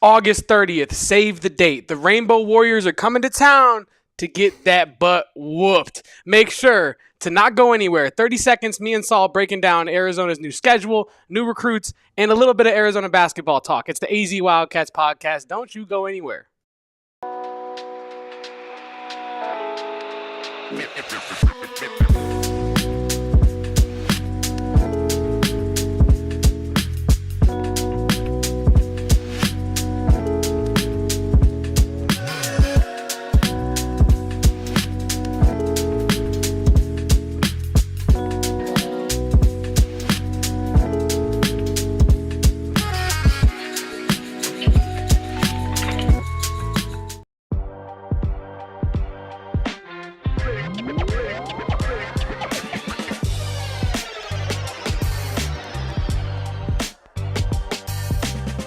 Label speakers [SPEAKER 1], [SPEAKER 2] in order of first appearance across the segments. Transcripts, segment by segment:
[SPEAKER 1] August 30th, save the date. The Rainbow Warriors are coming to town to get that butt whooped. Make sure to not go anywhere. 30 seconds, me and Saul breaking down Arizona's new schedule, new recruits, and a little bit of Arizona basketball talk. It's the AZ Wildcats podcast. Don't you go anywhere.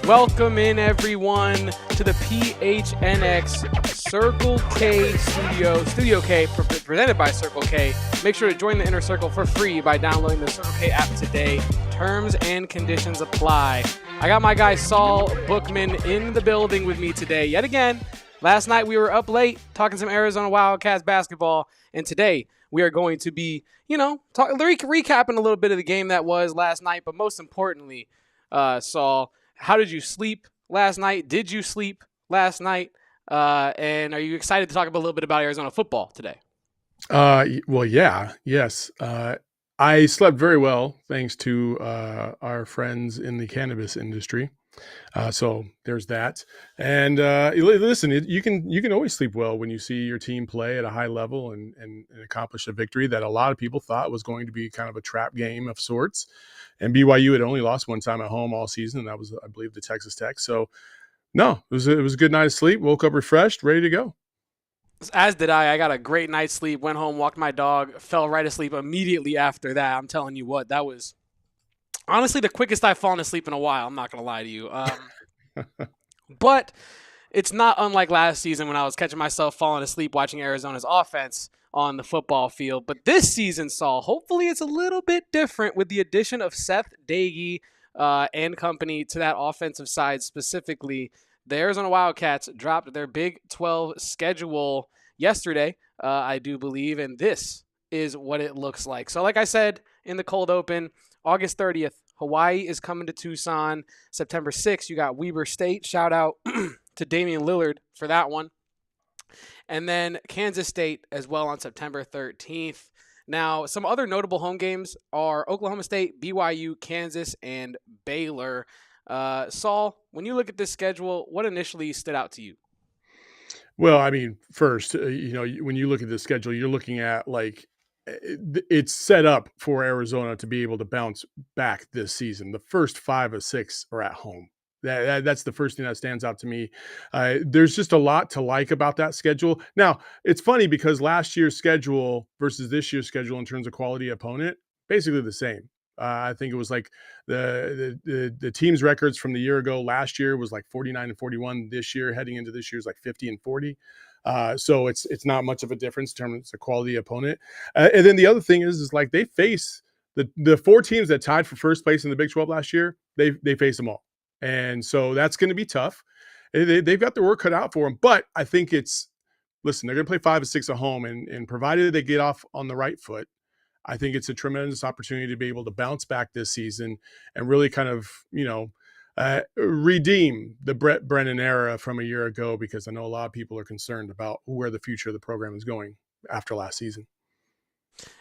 [SPEAKER 1] Welcome in, everyone, to the PHNX Circle K Studio K, presented by Circle K. Make sure to join the Inner Circle for free by downloading the Circle K app today. Terms and conditions apply. I got my guy Saul Bookman in the building with me today yet again. Last night we were up late talking some Arizona Wildcats basketball, and today we are going to be, recapping a little bit of the game that was last night, but most importantly, Saul, how did you sleep last night? Did you sleep last night? And are you excited to talk a little bit about Arizona football today?
[SPEAKER 2] Yes. I slept very well thanks to our friends in the cannabis industry. So there's that. And listen, you can always sleep well when you see your team play at a high level and accomplish a victory that a lot of people thought was going to be kind of a trap game of sorts. And BYU had only lost one time at home all season, and that was, I believe, the Texas Tech. So, no, it was a good night of sleep. Woke up refreshed, ready to go.
[SPEAKER 1] As did I. I got a great night's sleep, went home, walked my dog, fell right asleep immediately after that. I'm telling you what, that was honestly the quickest I've fallen asleep in a while. I'm not going to lie to you. But it's not unlike last season when I was catching myself falling asleep watching Arizona's offense on the football field. But this season, Saul, hopefully it's a little bit different with the addition of Seth Doege and company to that offensive side specifically. The Arizona Wildcats dropped their Big 12 schedule yesterday, I do believe, and this is what it looks like. So like I said in the cold open, August 30th, Hawaii is coming to Tucson. September 6th, you got Weber State. Shout out to Damian Lillard for that one. And then Kansas State as well on September 13th. Now, some other notable home games are Oklahoma State, BYU, Kansas, and Baylor. Saul, when you look at this schedule, what initially stood out to you?
[SPEAKER 2] Well, I mean, first, when you look at the schedule, you're looking at it's set up for Arizona to be able to bounce back this season. The first 5 of 6 are at home. That's the first thing that stands out to me. There's just a lot to like about that schedule. Now, it's funny because last year's schedule versus this year's schedule in terms of quality opponent, basically the same. I think it was like the team's records from the year ago last year was like 49-41. This year, heading into this year, is like 50-40. So it's not much of a difference in terms of quality opponent. And then the other thing is like they face the 4 teams that tied for first place in the Big 12 last year. They face them all. And so that's going to be tough. They've got their work cut out for them. But I think they're going to play 5 of 6 at home. And provided they get off on the right foot, I think it's a tremendous opportunity to be able to bounce back this season and really kind of, redeem the Brent Brennan era from a year ago, because I know a lot of people are concerned about where the future of the program is going after last season.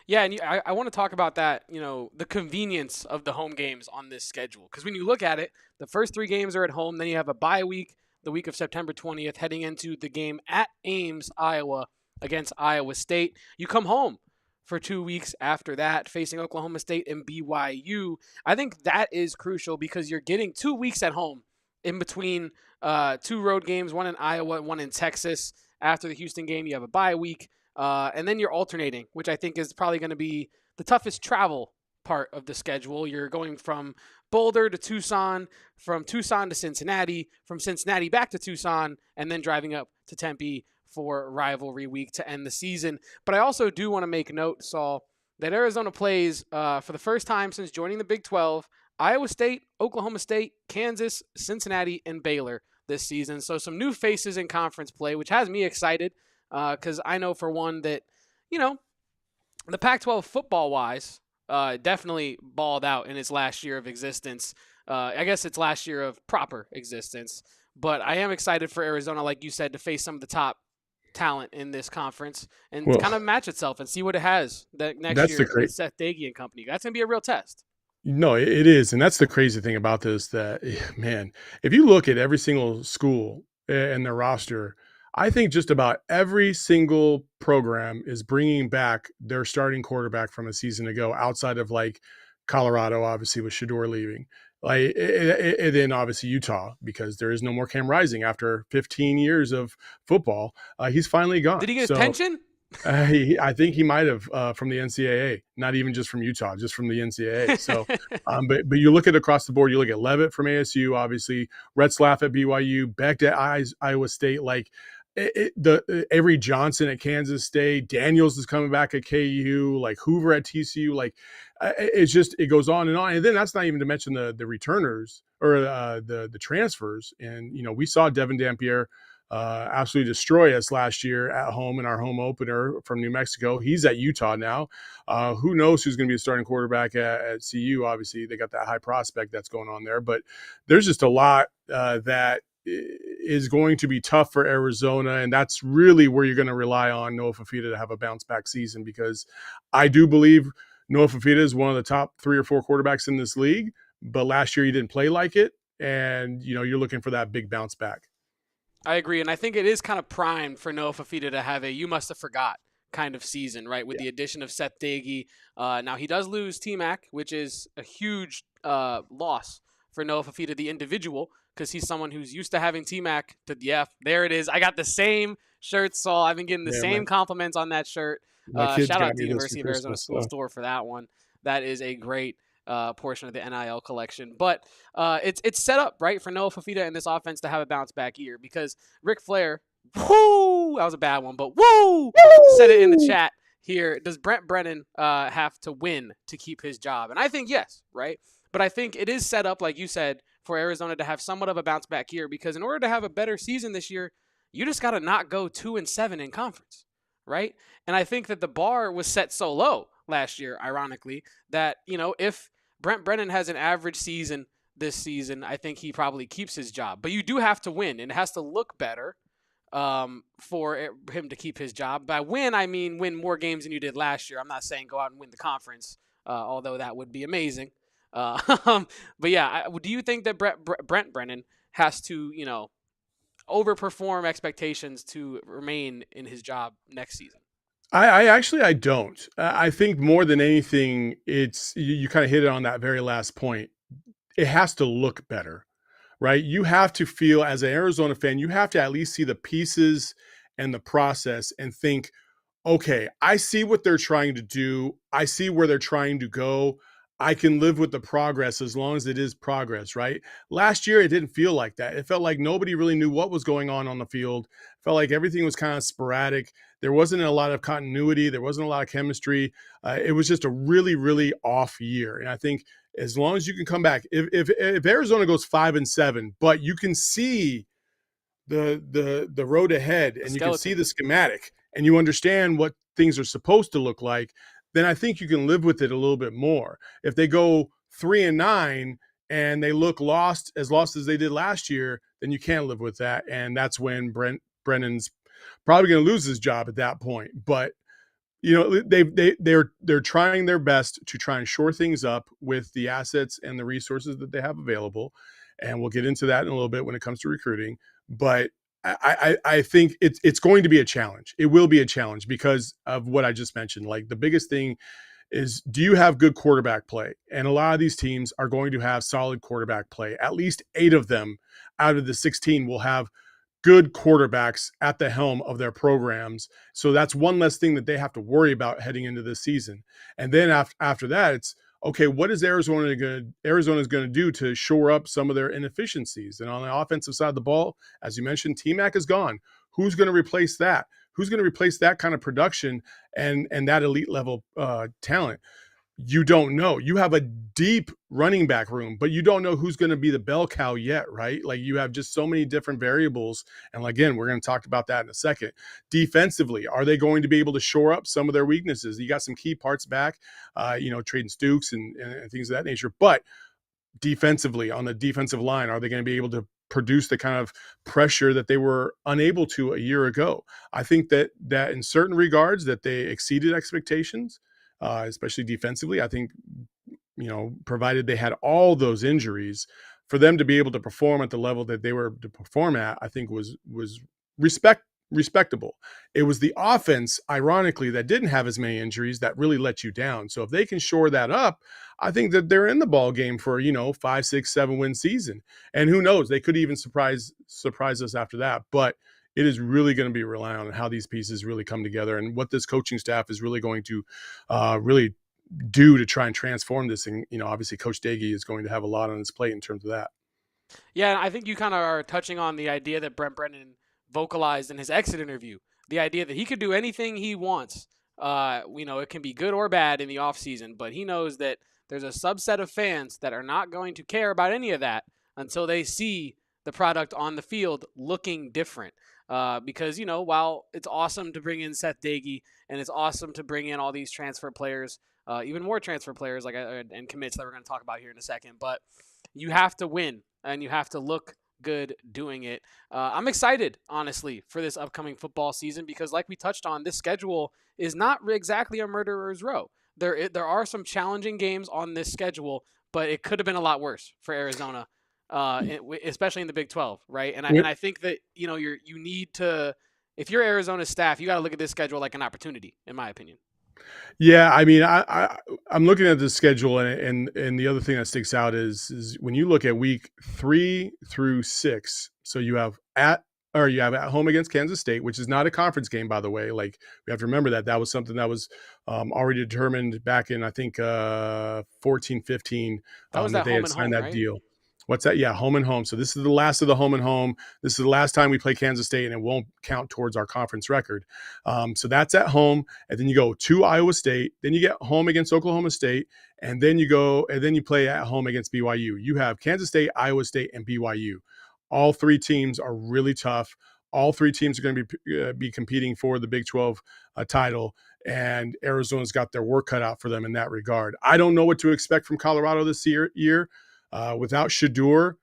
[SPEAKER 1] Yeah, and I want to talk about that, the convenience of the home games on this schedule. Because when you look at it, the first 3 games are at home. Then you have a bye week, the week of September 20th, heading into the game at Ames, Iowa, against Iowa State. You come home for 2 weeks after that, facing Oklahoma State and BYU. I think that is crucial because you're getting 2 weeks at home in between 2 road games, one in Iowa, one in Texas. After the Houston game, you have a bye week. And then you're alternating, which I think is probably going to be the toughest travel part of the schedule. You're going from Boulder to Tucson, from Tucson to Cincinnati, from Cincinnati back to Tucson, and then driving up to Tempe for rivalry week to end the season. But I also do want to make note, Saul, that Arizona plays for the first time since joining the Big 12, Iowa State, Oklahoma State, Kansas, Cincinnati, and Baylor. this season. So some new faces in conference play, which has me excited because I know for one that, you know, the Pac-12 football-wise definitely balled out in its last year of existence. I guess its last year of proper existence. But I am excited for Arizona, like you said, to face some of the top talent in this conference and
[SPEAKER 2] Well,
[SPEAKER 1] kind of match itself and see what it has that next
[SPEAKER 2] that's the
[SPEAKER 1] year
[SPEAKER 2] great.
[SPEAKER 1] with Seth Doege and company. That's going to be a real test.
[SPEAKER 2] No, it is, and that's the crazy thing about this. That man, if you look at every single school and their roster, I think just about every single program is bringing back their starting quarterback from a season ago, outside of like Colorado, obviously with Shador leaving, and then obviously Utah because there is no more Cam Rising after 15 years of football. He's finally gone.
[SPEAKER 1] Did he get his
[SPEAKER 2] So
[SPEAKER 1] pension?
[SPEAKER 2] I think he might have from the NCAA, not even just from Utah, just from the NCAA. So, but you look at across the board, you look at Levitt from ASU, obviously, Retzlaff at BYU, Beck at Iowa State, like Avery Johnson at Kansas State, Daniels is coming back at KU, like Hoover at TCU, like it's just it goes on, and then that's not even to mention the returners or the transfers, and we saw Devin Dampier absolutely destroy us last year at home in our home opener from New Mexico. He's at Utah now. Who knows who's going to be a starting quarterback at CU? Obviously, they got that high prospect that's going on there, but there's just a lot that is going to be tough for Arizona, and that's really where you're going to rely on Noah Fifita to have a bounce back season, because I do believe Noah Fifita is one of the top 3 or 4 quarterbacks in this league, but last year he didn't play like it, and you're looking for that big bounce back.
[SPEAKER 1] I agree, and I think it is kind of primed for Noah Fifita to have a "you must have forgot" kind of season, right? With the addition of Seth Doege. Now he does lose T-Mac, which is a huge loss for Noah Fifita, the individual, because he's someone who's used to having T-Mac to the F. There it is. I got the same shirt, Saul. I've been getting the same compliments on that shirt.
[SPEAKER 2] My kids
[SPEAKER 1] Shout
[SPEAKER 2] got
[SPEAKER 1] out to
[SPEAKER 2] me this
[SPEAKER 1] University
[SPEAKER 2] for
[SPEAKER 1] of Arizona
[SPEAKER 2] Christmas,
[SPEAKER 1] School
[SPEAKER 2] so.
[SPEAKER 1] Store for that one. That is a great portion of the NIL collection. But it's set up, right, for Noah Fifita and this offense to have a bounce back year, because Ric Flair, whoo, that was a bad one, but woo, said it in the chat here. Does Brent Brennan have to win to keep his job? And I think yes, right? But I think it is set up, like you said, for Arizona to have somewhat of a bounce back year, because in order to have a better season this year, you just got to not go 2-7 in conference, right? And I think that the bar was set so low last year, ironically, that, if Brent Brennan has an average season this season, I think he probably keeps his job. But you do have to win, and it has to look better for him to keep his job. By win, I mean win more games than you did last year. I'm not saying go out and win the conference, although that would be amazing. But yeah, do you think that Brent Brennan has to, overperform expectations to remain in his job next season?
[SPEAKER 2] I don't. I think more than anything, it's you kind of hit it on that very last point. It has to look better, right? You have to feel, as an Arizona fan, you have to at least see the pieces and the process and think, okay, I see what they're trying to do. I see where they're trying to go. I can live with the progress as long as it is progress, right? Last year, it didn't feel like that. It felt like nobody really knew what was going on the field. It felt like everything was kind of sporadic. There wasn't a lot of continuity. There wasn't a lot of chemistry. It was just a really, really off year. And I think as long as you can come back, if Arizona goes 5-7, but you can see the road ahead and you can see the schematic and you understand what things are supposed to look like, then I think you can live with it a little bit more. If they go 3-9 and they look lost as they did last year, then you can't live with that. And that's when Brennan's probably going to lose his job at that point. But they're trying their best to try and shore things up with the assets and the resources that they have available. And we'll get into that in a little bit when it comes to recruiting. But I think it's going to be a challenge. It will be a challenge because of what I just mentioned. Like, the biggest thing is, do you have good quarterback play? And a lot of these teams are going to have solid quarterback play. At least 8 of them out of the 16 will have good quarterbacks at the helm of their programs. So that's one less thing that they have to worry about heading into this season. And then after that, it's, okay, what is Arizona going to do to shore up some of their inefficiencies? And on the offensive side of the ball, as you mentioned, T-Mac is gone. Who's going to replace that? Who's going to replace that kind of production and that elite level talent? you don't know. You have a deep running back room, but you don't know who's going to be the bell cow yet, right? Like you have just so many different variables. And again, we're going to talk about that in a second. Defensively, are they going to be able to shore up some of their weaknesses? You got some key parts back, trading Stukes and things of that nature. But defensively, on the defensive line, are they going to be able to produce the kind of pressure that they were unable to a year ago? I think that in certain regards that they exceeded expectations, especially defensively. I think, provided they had all those injuries, for them to be able to perform at the level that they were to perform at, I think was respectable. It was the offense, ironically, that didn't have as many injuries that really let you down. So if they can shore that up, I think that they're in the ball game for 5, 6, 7 win season. And who knows, they could even surprise us after that. But it is really going to be relying on how these pieces really come together and what this coaching staff is really going to really do to try and transform this. And obviously, Coach Doege is going to have a lot on his plate in terms of that.
[SPEAKER 1] Yeah, I think you kind of are touching on the idea that Brent Brennan vocalized in his exit interview. The idea that he could do anything he wants. It can be good or bad in the offseason, but he knows that there's a subset of fans that are not going to care about any of that until they see the product on the field looking different. Because, while it's awesome to bring in Seth Doege and it's awesome to bring in all these transfer players, even more transfer players and commits that we're going to talk about here in a second, but you have to win and you have to look good doing it. I'm excited, honestly, for this upcoming football season because, like we touched on, this schedule is not exactly a murderer's row. There are some challenging games on this schedule, but it could have been a lot worse for Arizona, especially in the Big 12, right? And I think that you need to, if you're Arizona's staff, you got to look at this schedule like an opportunity, in my opinion.
[SPEAKER 2] Yeah, I mean, I'm looking at the schedule, and the other thing that sticks out is when you look at week 3 through 6. So you have at home against Kansas State, which is not a conference game, by the way. Like we have to remember that was something that was already determined back in I think 14, 15.
[SPEAKER 1] That was
[SPEAKER 2] that
[SPEAKER 1] they had signed that
[SPEAKER 2] deal. What's that? Yeah, home and home. So this is the last of the home and home. This is the last time we play Kansas State, and it won't count towards our conference record. So that's at home, and then you go to Iowa State. Then you get home against Oklahoma State, and then you play at home against BYU. You have Kansas State, Iowa State, and BYU. All three teams are really tough. All three teams are going to be competing for the Big 12 title, and Arizona's got their work cut out for them in that regard. I don't know what to expect from Colorado this year. Without Shedeur,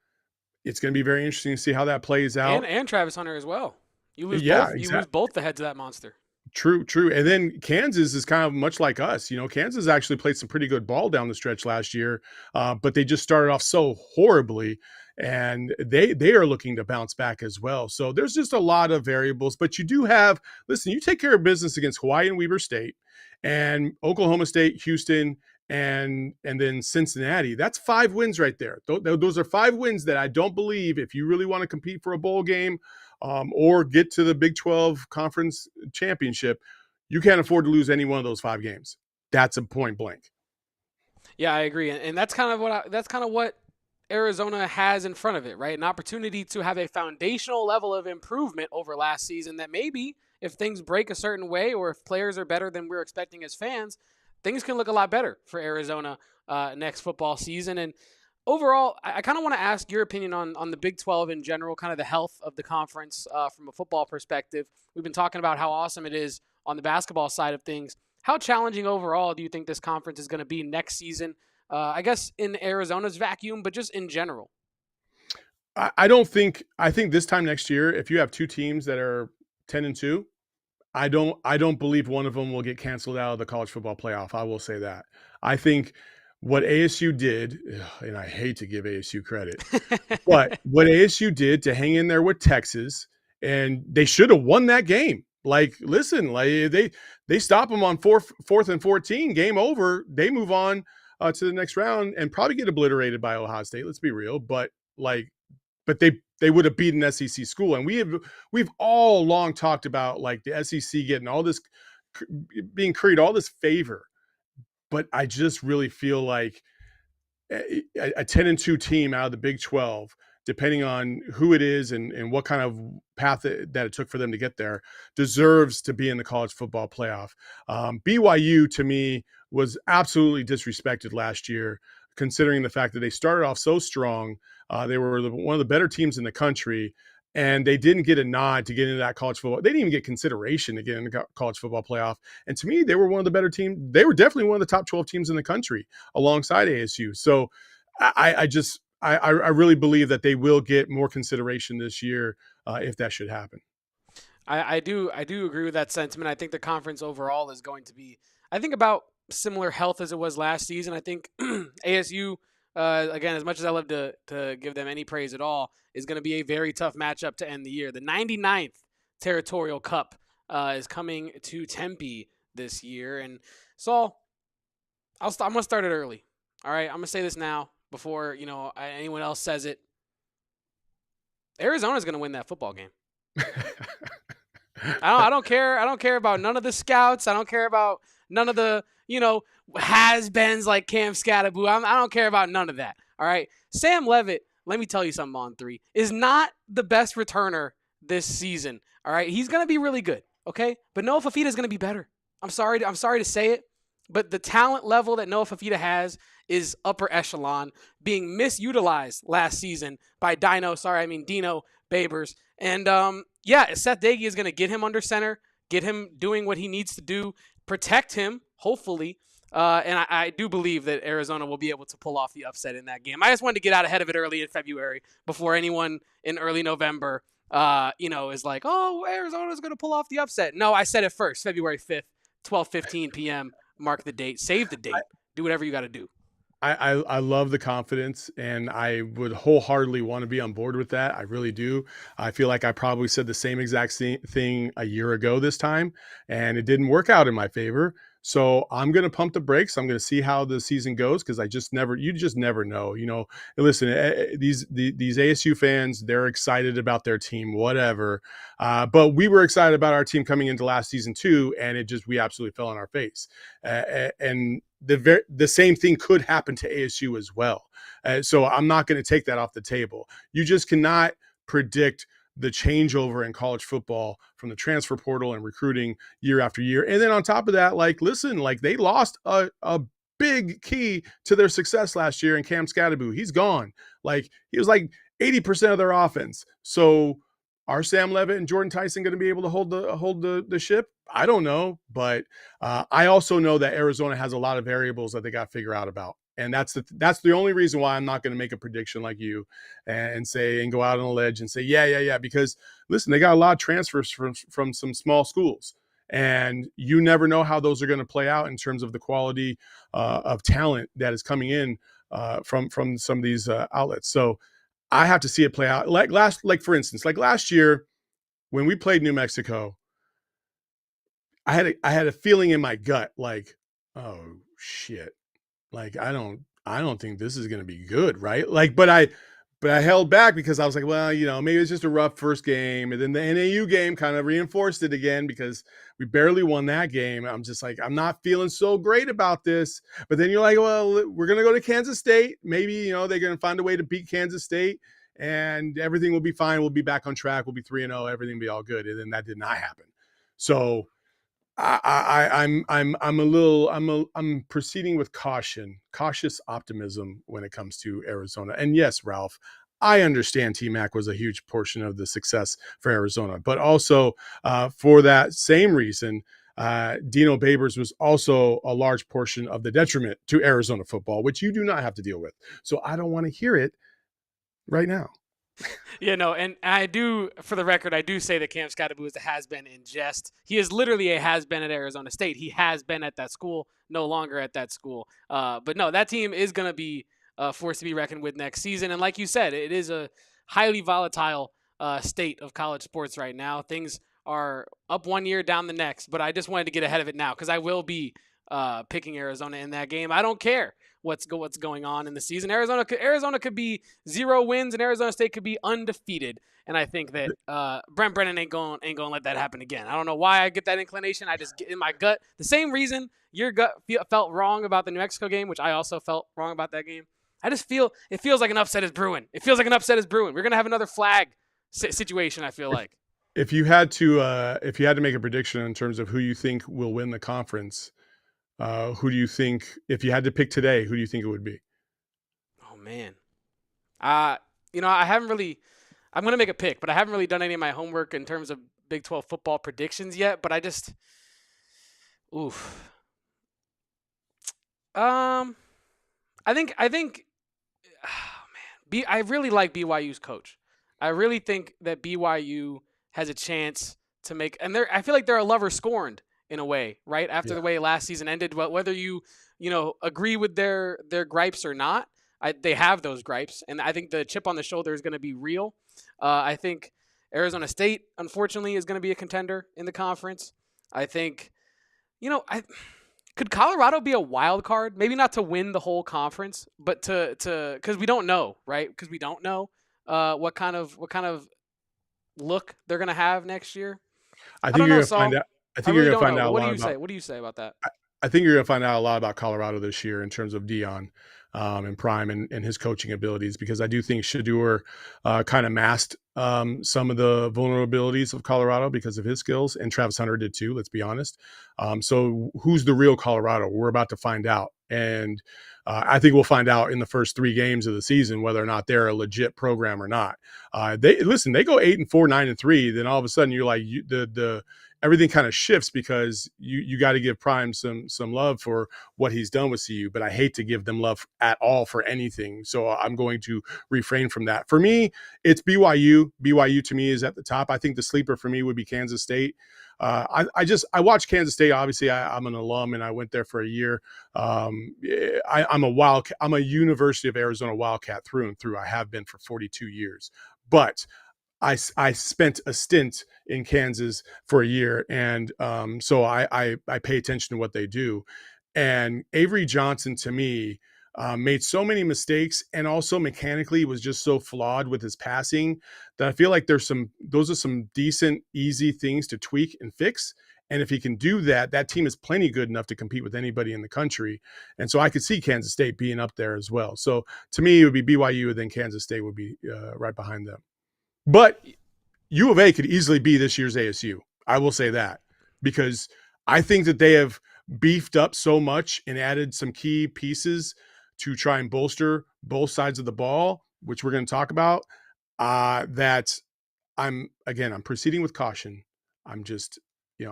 [SPEAKER 2] it's going to be very interesting to see how that plays out.
[SPEAKER 1] And Travis Hunter as well. You lose both. Exactly. You lose both the heads of that monster.
[SPEAKER 2] True. And then Kansas is kind of much like us. Kansas actually played some pretty good ball down the stretch last year, but they just started off so horribly, and they are looking to bounce back as well. So there's just a lot of variables, but you do have – listen, you take care of business against Hawaii and Weber State and Oklahoma State, Houston, and then Cincinnati. That's 5 wins right there. Those are 5 wins that I don't believe, if you really want to compete for a bowl game or get to the Big 12 conference championship, you can't afford to lose any one of those 5 games. That's a point blank.
[SPEAKER 1] Yeah, I agree, and that's kind of what Arizona has in front of it, right? An opportunity to have a foundational level of improvement over last season that maybe if things break a certain way or if players are better than we're expecting as fans, things can look a lot better for Arizona next football season. And overall, I kind of want to ask your opinion on the Big 12 in general, kind of the health of the conference from a football perspective. We've been talking about how awesome it is on the basketball side of things. How challenging overall do you think this conference is going to be next season? I guess in Arizona's vacuum, but just in general.
[SPEAKER 2] I think this time next year, if you have 2 teams that are 10-2, I don't believe one of them will get canceled out of the college football playoff. I will say that. I think what ASU did, and I hate to give ASU credit, but what ASU did to hang in there with Texas, and they should have won that game. Like, listen, like they stop them on 4th and 14, game over. They move on to the next round and probably get obliterated by Ohio State. Let's be real, but they would have beaten SEC school, and we've all long talked about like the SEC getting all this, being created all this favor, but I just really feel like a 10-2 team out of the Big 12 depending on who it is and what kind of path that it took for them to get there, deserves to be in the college football playoff. BYU, to me, was absolutely disrespected last year, considering the fact that they started off so strong. They were one of the better teams in the country, and they didn't get a nod to get into that college football. They didn't even get consideration to get in the college football playoff. And to me, they were one of the better teams. They were definitely one of the top 12 teams in the country alongside ASU. So I really believe that they will get more consideration this year if that should happen.
[SPEAKER 1] I do agree with that sentiment. I think the conference overall is going to be, I think, about similar health as it was last season. I think ASU, again, as much as I love to give them any praise at all, is going to be a very tough matchup to end the year. The 99th Territorial Cup is coming to Tempe this year. And so I'm going to start it early. All right, I'm going to say this now before anyone else says it. Arizona's going to win that football game. I don't care. I don't care about none of the scouts. I don't care about none of the, has-beens like Cam Scatterbo. I don't care about none of that. All right. Sam Levitt, let me tell you something on 3, is not the best returner this season. All right. He's going to be really good. Okay. But Noah Fafita is going to be better. I'm sorry to say it, but the talent level that Noah Fafita has is upper echelon, being misutilized last season by Dino Babers. And Seth Doege is going to get him under center, get him doing what he needs to do, protect him, hopefully. And I do believe that Arizona will be able to pull off the upset in that game. I just wanted to get out ahead of it early in February before anyone in early November, is like, oh, Arizona's going to pull off the upset. No, I said it first, February 5th, 12:15 p.m. Mark the date, save the date, do whatever you got to do.
[SPEAKER 2] I love the confidence, and I would wholeheartedly want to be on board with that. I really do. I feel like I probably said the same exact thing a year ago this time, and it didn't work out in my favor. So I'm going to pump the brakes. I'm going to see how the season goes, because you just never know. Listen, these ASU fans, they're excited about their team, whatever. But we were excited about our team coming into last season too, and we absolutely fell on our face. And the same thing could happen to ASU as well. So I'm not going to take that off the table. You just cannot predict the changeover in college football from the transfer portal and recruiting year after year. And then on top of that, they lost a big key to their success last year in Cam Scatterbo. He's gone. He was 80% of their offense. So are Sam Levitt and Jordan Tyson going to be able to hold the ship? I don't know, but I also know that Arizona has a lot of variables that they got to figure out about. And that's the only reason why I'm not going to make a prediction like you and go out on a ledge and say, yeah. Because listen, they got a lot of transfers from some small schools, and you never know how those are going to play out in terms of the quality of talent that is coming in from some of these outlets. So I have to see it play out. For instance, last year when we played New Mexico, I had a feeling in my gut, oh shit. I don't think this is going to be good. Right. But I held back because I was like, well, maybe it's just a rough first game. And then the NAU game kind of reinforced it again, because we barely won that game. I'm just like, I'm not feeling so great about this. But then you're like, well, we're going to go to Kansas State. Maybe, they're going to find a way to beat Kansas State and everything will be fine. We'll be back on track. We'll be 3-0. Everything will be all good. And then that did not happen. So I'm proceeding with cautious optimism when it comes to Arizona. And yes, Ralph, I understand T-Mac was a huge portion of the success for Arizona, but also for that same reason, Dino Babers was also a large portion of the detriment to Arizona football, which you do not have to deal with. So I don't want to hear it right now.
[SPEAKER 1] And I do, for the record, I do say that Cam Scatterbo is a has-been in jest. He is literally a has-been at Arizona State. He has been at that school, no longer at that school. But no, that team is going to be a force to be reckoned with next season. And like you said, it is a highly volatile state of college sports right now. Things are up one year, down the next. But I just wanted to get ahead of it now because I will be picking Arizona in that game. I don't care what's going on in the season. Arizona could be 0 wins, and Arizona State could be undefeated. And I think that Brent Brennan ain't going to let that happen again. I don't know why I get that inclination. I just get in my gut. The same reason your gut felt wrong about the New Mexico game, which I also felt wrong about that game. it feels like an upset is brewing. We're gonna have another flag situation. I feel like.
[SPEAKER 2] If you had to make a prediction in terms of who you think will win the conference, who do you think? If you had to pick today, who do you think it would be?
[SPEAKER 1] Oh man, I haven't really. I'm gonna make a pick, but I haven't really done any of my homework in terms of Big 12 football predictions yet. But oof. I think. Oh man, I really like BYU's coach. I really think that BYU has a chance to make, and I feel like they're a lover scorned in a way, right? After the way last season ended, but whether you agree with their gripes or not, they have those gripes, and I think the chip on the shoulder is going to be real. I think Arizona State, unfortunately, is going to be a contender in the conference. I think, could Colorado be a wild card? Maybe not to win the whole conference, but to because we don't know, right? Because we don't know what kind of look they're going to have next year.
[SPEAKER 2] I think you're going to find out. I think you're going to find out a lot
[SPEAKER 1] about. What do you say about that?
[SPEAKER 2] I think you're going to find out a lot about Colorado this year in terms of Dion and Prime and his coaching abilities, because I do think Shedeur kind of masked some of the vulnerabilities of Colorado because of his skills, and Travis Hunter did too, let's be honest. So who's the real Colorado? We're about to find out. And I think we'll find out in the first 3 games of the season whether or not they're a legit program or not. They go 8-4, 9-3, then all of a sudden you're like everything kind of shifts, because you got to give Prime some love for what he's done with CU, but I hate to give them love at all for anything. So I'm going to refrain from that. For me, it's BYU. BYU to me is at the top. I think the sleeper for me would be Kansas State. I watched Kansas State. Obviously, I'm an alum and I went there for a year. I'm a University of Arizona Wildcat through and through. I have been for 42 years, but I spent a stint in Kansas for a year, and so I pay attention to what they do. And Avery Johnson, to me, made so many mistakes, and also mechanically was just so flawed with his passing that I feel like those are some decent, easy things to tweak and fix. And if he can do that, that team is plenty good enough to compete with anybody in the country. And so I could see Kansas State being up there as well. So to me, it would be BYU, and then Kansas State would be right behind them. But U of A could easily be this year's ASU. I will say that, because I think that they have beefed up so much and added some key pieces to try and bolster both sides of the ball, which we're going to talk about, that I'm proceeding with caution. I'm just,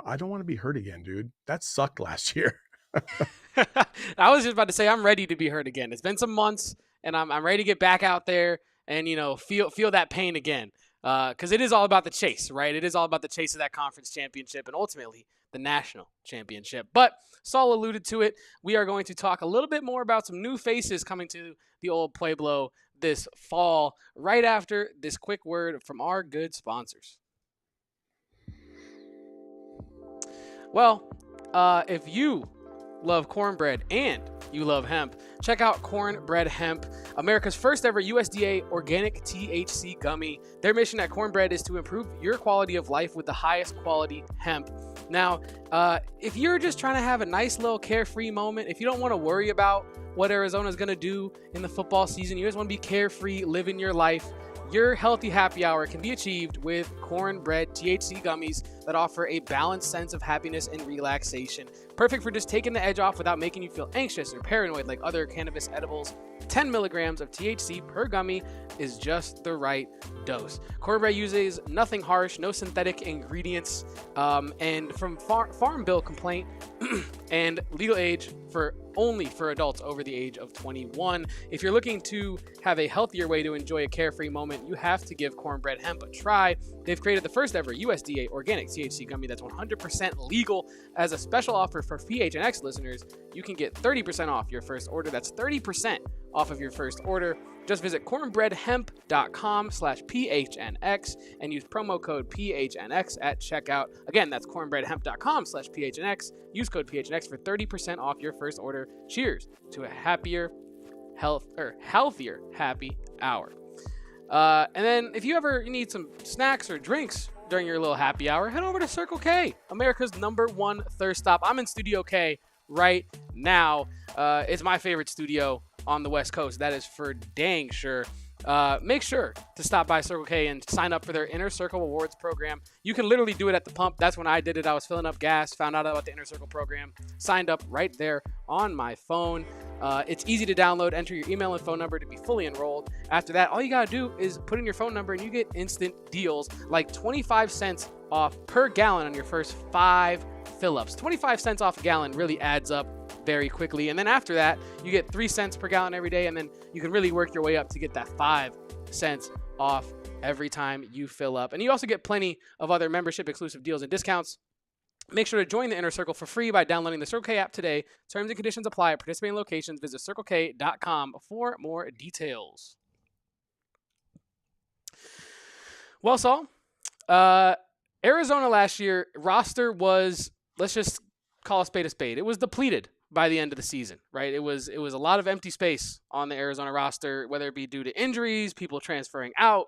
[SPEAKER 2] I don't want to be hurt again, dude. That sucked last year.
[SPEAKER 1] I was just about to say, I'm ready to be hurt again. It's been some months, and I'm ready to get back out there and, feel that pain again. Because it is all about the chase, right? It is all about the chase of that conference championship and ultimately the national championship. But Saul alluded to it. We are going to talk a little bit more about some new faces coming to the old Pueblo this fall, right after this quick word from our good sponsors. Well, if you love cornbread and you love hemp, check out Cornbread Hemp, America's first ever USDA organic THC gummy. Their mission at Cornbread is to improve your quality of life with the highest quality hemp. Now, if you're just trying to have a nice little carefree moment, if you don't want to worry about what Arizona is going to do in the football season, you just want to be carefree, living your life, your healthy happy hour can be achieved with Cornbread THC gummies that offer a balanced sense of happiness and relaxation. Perfect for just taking the edge off without making you feel anxious or paranoid like other cannabis edibles. 10 milligrams of THC per gummy is just the right dose. Cornbread uses nothing harsh, no synthetic ingredients, and from Farm Bill complaint and legal age only for adults over the age of 21. If you're looking to have a healthier way to enjoy a carefree moment, you have to give Cornbread Hemp a try. They've created the first ever USDA organic THC gummy that's 100% legal. As a special offer for PHNX listeners, you can get 30% off your first order. That's 30% off of your first order. Just visit cornbreadhemp.com/PHNX and use promo code PHNX at checkout. Again, that's cornbreadhemp.com/PHNX. Use code PHNX for 30% off your first order. Cheers to a healthier happy hour. And then if you ever need some snacks or drinks during your little happy hour, head over to Circle K, America's #1 thirst stop. I'm in Studio K right now. It's my favorite studio on the West Coast. That is for dang sure. Make sure to stop by Circle K and sign up for their Inner Circle Rewards program. You can literally do it at the pump. That's when I did it. I was filling up gas, found out about the Inner Circle program, signed up right there on my phone. It's easy to download. Enter your email and phone number to be fully enrolled. After that, all you got to do is put in your phone number and you get instant deals like 25 cents off per gallon on your first 5 fill-ups. 25 cents off a gallon really adds up very quickly. And then after that, you get 3 cents per gallon every day. And then you can really work your way up to get that 5 cents off every time you fill up. And you also get plenty of other membership exclusive deals and discounts. Make sure to join the Inner Circle for free by downloading the Circle K app today. Terms and conditions apply at participating locations. Visit CircleK.com for more details. Well, Saul, Arizona last year roster was, let's just call a spade a spade. It was depleted by the end of the season, right? It was a lot of empty space on the Arizona roster, whether it be due to injuries, people transferring out,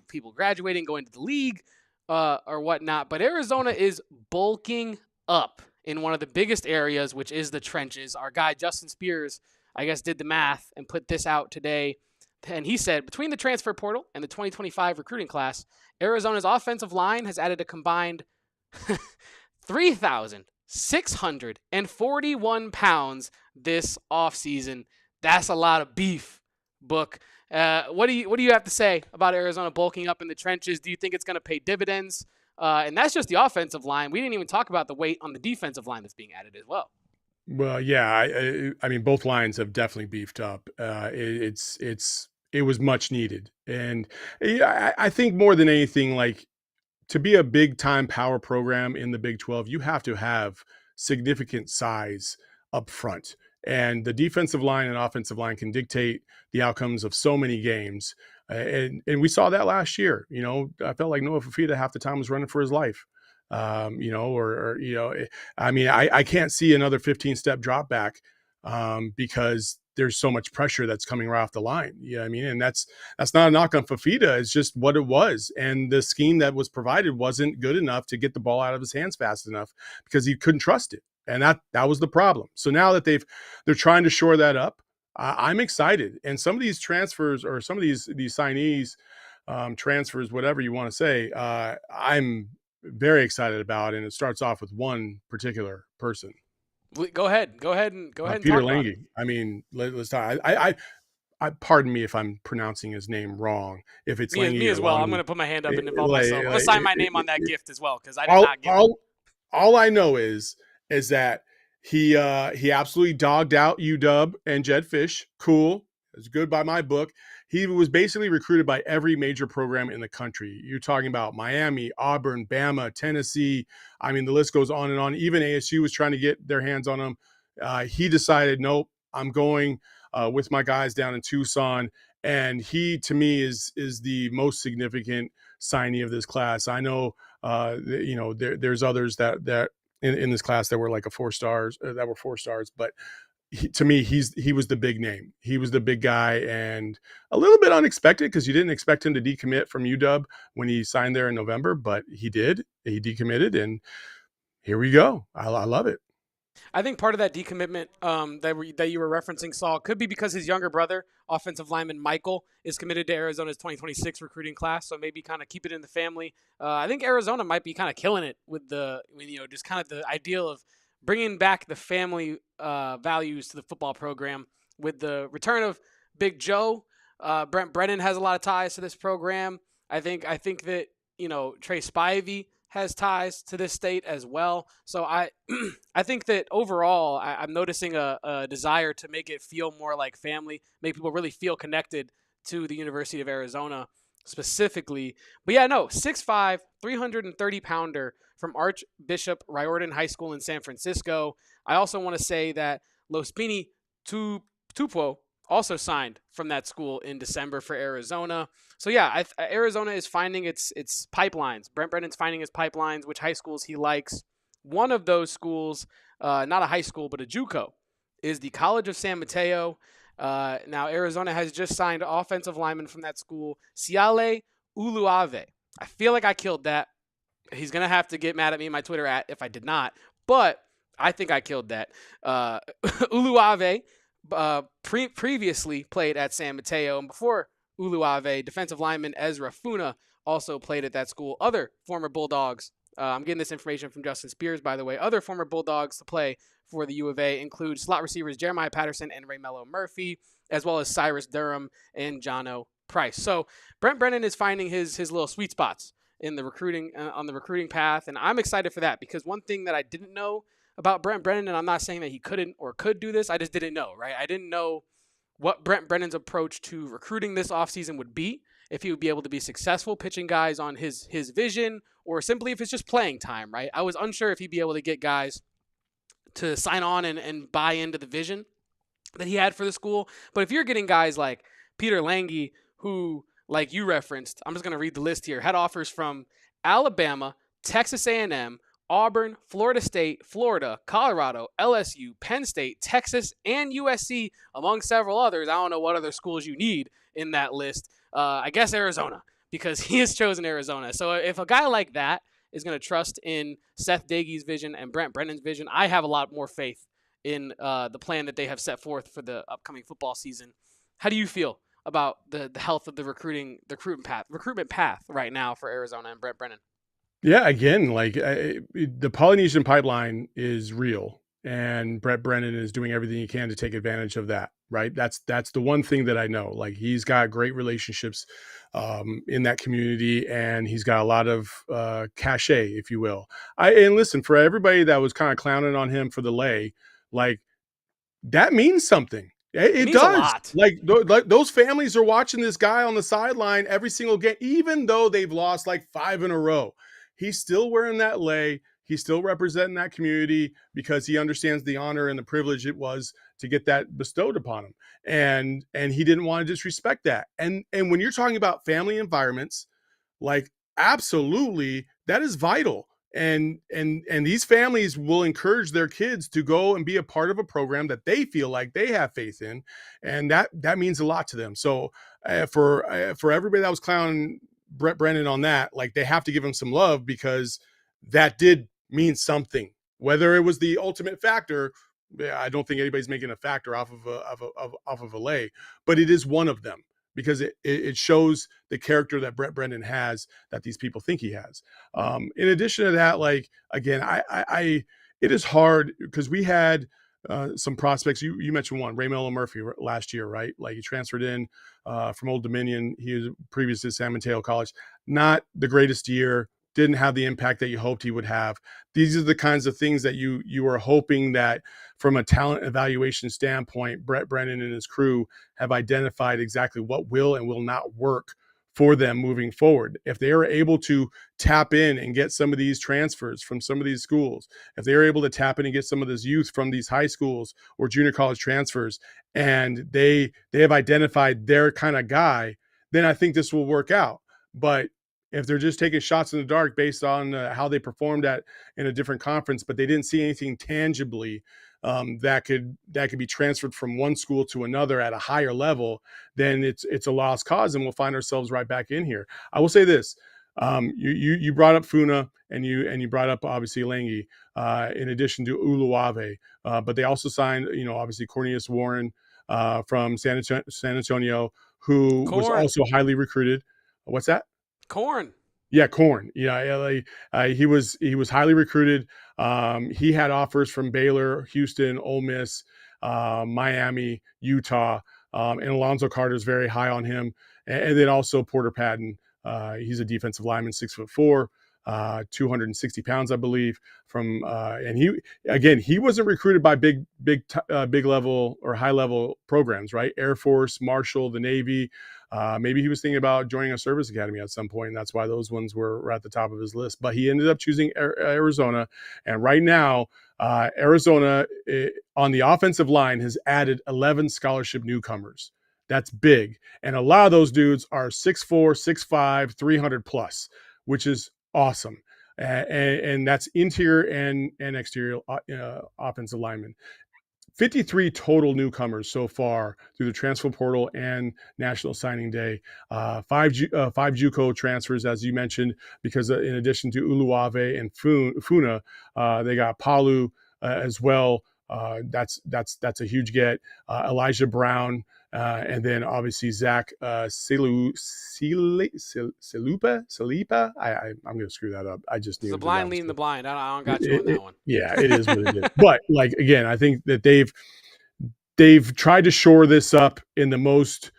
[SPEAKER 1] people graduating, going to the league, or whatnot. But Arizona is bulking up in one of the biggest areas, which is the trenches. Our guy Justin Spears, I guess, did the math and put this out today. And he said, between the transfer portal and the 2025 recruiting class, Arizona's offensive line has added a combined 3,641 pounds this offseason. That's a lot of beef, Book. What do you have to say about Arizona bulking up in the trenches? Do you think it's going to pay dividends? And that's just the offensive line. We didn't even talk about the weight on the defensive line that's being added as well.
[SPEAKER 2] Well, yeah, I mean, both lines have definitely beefed up. It was much needed, and I think more than anything, like, to be a big time power program in the Big 12, you have to have significant size up front. And the defensive line and offensive line can dictate the outcomes of so many games. And we saw that last year. I felt like Noah Fafita half the time was running for his life. I mean, I can't see another 15-step drop back because there's so much pressure that's coming right off the line. I mean, and that's not a knock on Fafita. It's just what it was. And the scheme that was provided wasn't good enough to get the ball out of his hands fast enough because he couldn't trust it. And that was the problem. So now that they're trying to shore that up, I'm excited. And some of these transfers, or some of these signees, transfers, whatever you want to say, I'm very excited about. And it starts off with one particular person.
[SPEAKER 1] Go ahead.
[SPEAKER 2] Peter Lange. I mean, let's talk. I pardon me if I'm pronouncing his name wrong. If it's
[SPEAKER 1] me as well, I'm going to put my hand up and involve myself. I'm going to sign my name on that gift as well because I did not get it.
[SPEAKER 2] All I know is that he absolutely dogged out UW and Jed Fish. Cool. It's good by my book. He was basically recruited by every major program in the country. You're talking about Miami, Auburn, Bama, Tennessee. I mean, the list goes on and on. Even ASU was trying to get their hands on him. He decided, nope, I'm going with my guys down in Tucson. And he, to me, is the most significant signee of this class. I know, there's others that in this class that were like 4 stars, but to me, he was the big name. He was the big guy, and a little bit unexpected because you didn't expect him to decommit from UW when he signed there in November, but he did. He decommitted, and here we go. I love it.
[SPEAKER 1] I think part of that decommitment that you were referencing, Saul, could be because his younger brother, offensive lineman Michael, is committed to Arizona's 2026 recruiting class. So maybe kind of keep it in the family. I think Arizona might be kind of killing it with just kind of the ideal of bringing back the family values to the football program with the return of Big Joe. Brent Brennan has a lot of ties to this program. I think that Tre Spivey has ties to this state as well. So I think that overall I'm noticing a desire to make it feel more like family, make people really feel connected to the University of Arizona specifically. But yeah, no, 6'5", 330-pounder from Archbishop Riordan High School in San Francisco. I also want to say that Lospini Tupou also signed from that school in December for Arizona. So yeah, Arizona is finding its pipelines. Brent Brennan's finding his pipelines, which high schools he likes. One of those schools, not a high school, but a JUCO, is the College of San Mateo. Now, Arizona has just signed offensive lineman from that school, Siale Uluave. I feel like I killed that. He's going to have to get mad at me in my Twitter if I did not, but I think I killed that. Uluave previously played at San Mateo, and before Uluave, defensive lineman Ezra Funa also played at that school. Other former Bulldogs, I'm getting this information from Justin Spears, by the way. Other former Bulldogs to play for the U of A include slot receivers Jeremiah Patterson and Raymello Murphy, as well as Cyrus Durham and Jono Price. So Brent Brennan is finding his little sweet spots in the recruiting on the recruiting path, and I'm excited for that because one thing that I didn't know about Brent Brennan, and I'm not saying that he couldn't or could do this, I just didn't know, right? I didn't know what Brent Brennan's approach to recruiting this offseason would be, if he would be able to be successful pitching guys on his vision, or simply if it's just playing time, right? I was unsure if he'd be able to get guys to sign on and buy into the vision that he had for the school. But if you're getting guys like Peter Lange, who, like you referenced, I'm just going to read the list here, had offers from Alabama, Texas A&M, Auburn, Florida State, Florida, Colorado, LSU, Penn State, Texas, and USC, among several others. I don't know what other schools you need in that list. I guess Arizona, because he has chosen Arizona. So if a guy like that is going to trust in Seth Doege's vision and Brent Brennan's vision, I have a lot more faith in the plan that they have set forth for the upcoming football season. How do you feel about the health of the recruitment path right now for Arizona and Brent Brennan?
[SPEAKER 2] Yeah, again, like the Polynesian pipeline is real, and Brent Brennan is doing everything he can to take advantage of that. Right? That's the one thing that I know. Like, he's got great relationships in that community, and he's got a lot of cachet, if you will. And listen, for everybody that was kind of clowning on him for the lay, like, that means something. It does. Like those families are watching this guy on the sideline every single game, even though they've lost like 5 in a row. He's still wearing that lei. He's still representing that community because he understands the honor and the privilege it was to get that bestowed upon him. And he didn't want to disrespect that. And when you're talking about family environments, like, absolutely, that is vital. And these families will encourage their kids to go and be a part of a program that they feel like they have faith in, and that means a lot to them. So for everybody that was clowning Brent Brennan on that, like, they have to give him some love, because that did mean something. Whether it was the ultimate factor, I don't think anybody's making a factor off of a lay, but it is one of them, because it shows the character that Brent Brennan has, that these people think he has. In addition to that, like, again, it is hard because we had some prospects. You mentioned one, Raymello Murphy, last year, right? Like, he transferred in from Old Dominion. He was previous to San Mateo College. Not the greatest year. Didn't have the impact that you hoped he would have. These are the kinds of things that you are hoping that, from a talent evaluation standpoint, Brent Brennan and his crew have identified exactly what will and will not work for them moving forward. If they are able to tap in and get some of these transfers from some of these schools, if they are able to tap in and get some of this youth from these high schools or junior college transfers, and they have identified their kind of guy, then I think this will work out. But if they're just taking shots in the dark based on how they performed in a different conference, but they didn't see anything tangibly that could be transferred from one school to another at a higher level, then it's a lost cause, and we'll find ourselves right back in here. I will say this: you brought up Funa, and you brought up, obviously, Lange, in addition to Uluave, but they also signed, obviously, Cornelius Warren from San Antonio, who was also highly recruited. What's that?
[SPEAKER 1] Corn.
[SPEAKER 2] Yeah, Corn. Yeah, he was highly recruited. He had offers from Baylor, Houston, Ole Miss, Miami, Utah, and Alonzo Carter's very high on him. And then also Porter Patton. He's a defensive lineman, 6'4", 260 pounds, I believe. And he wasn't recruited by big level or high level programs, right? Air Force, Marshall, the Navy. Maybe he was thinking about joining a service academy at some point, and that's why those ones were at the top of his list. But he ended up choosing Arizona, and right now, Arizona on the offensive line has added 11 scholarship newcomers. That's big, and a lot of those dudes are 6'4", 6'5", 300 plus, which is awesome. And that's interior and exterior offensive linemen. 53 total newcomers so far through the transfer portal and National Signing Day. Five JUCO transfers, as you mentioned, because in addition to Uluave and Funa, they got Palu as well. That's a huge get. Elijah Brown, and then obviously Zach Salipa. I'm going to screw that up. I just
[SPEAKER 1] It's
[SPEAKER 2] knew
[SPEAKER 1] the
[SPEAKER 2] it was
[SPEAKER 1] blind leading the blind. I don't got you on
[SPEAKER 2] it,
[SPEAKER 1] that one.
[SPEAKER 2] yeah, it is what it is. But like again, I think that they've tried to shore this up in the most,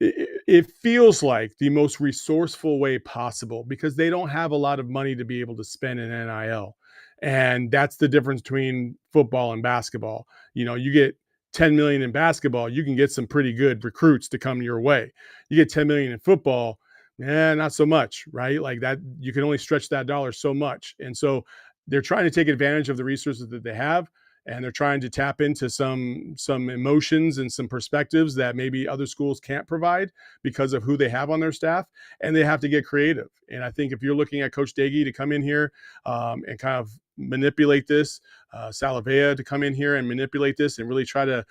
[SPEAKER 2] it feels like the most resourceful way possible, because they don't have a lot of money to be able to spend in NIL. And that's the difference between football and basketball. You get 10 million in basketball, you can get some pretty good recruits to come your way. You get 10 million in football, not so much, right? Like that, you can only stretch that dollar so much. And so they're trying to take advantage of the resources that they have, and they're trying to tap into some emotions and some perspectives that maybe other schools can't provide because of who they have on their staff, and they have to get creative. And I think if you're looking at Coach Doege to come in here and kind of manipulate this, Salave'a to come in here and manipulate this and really try to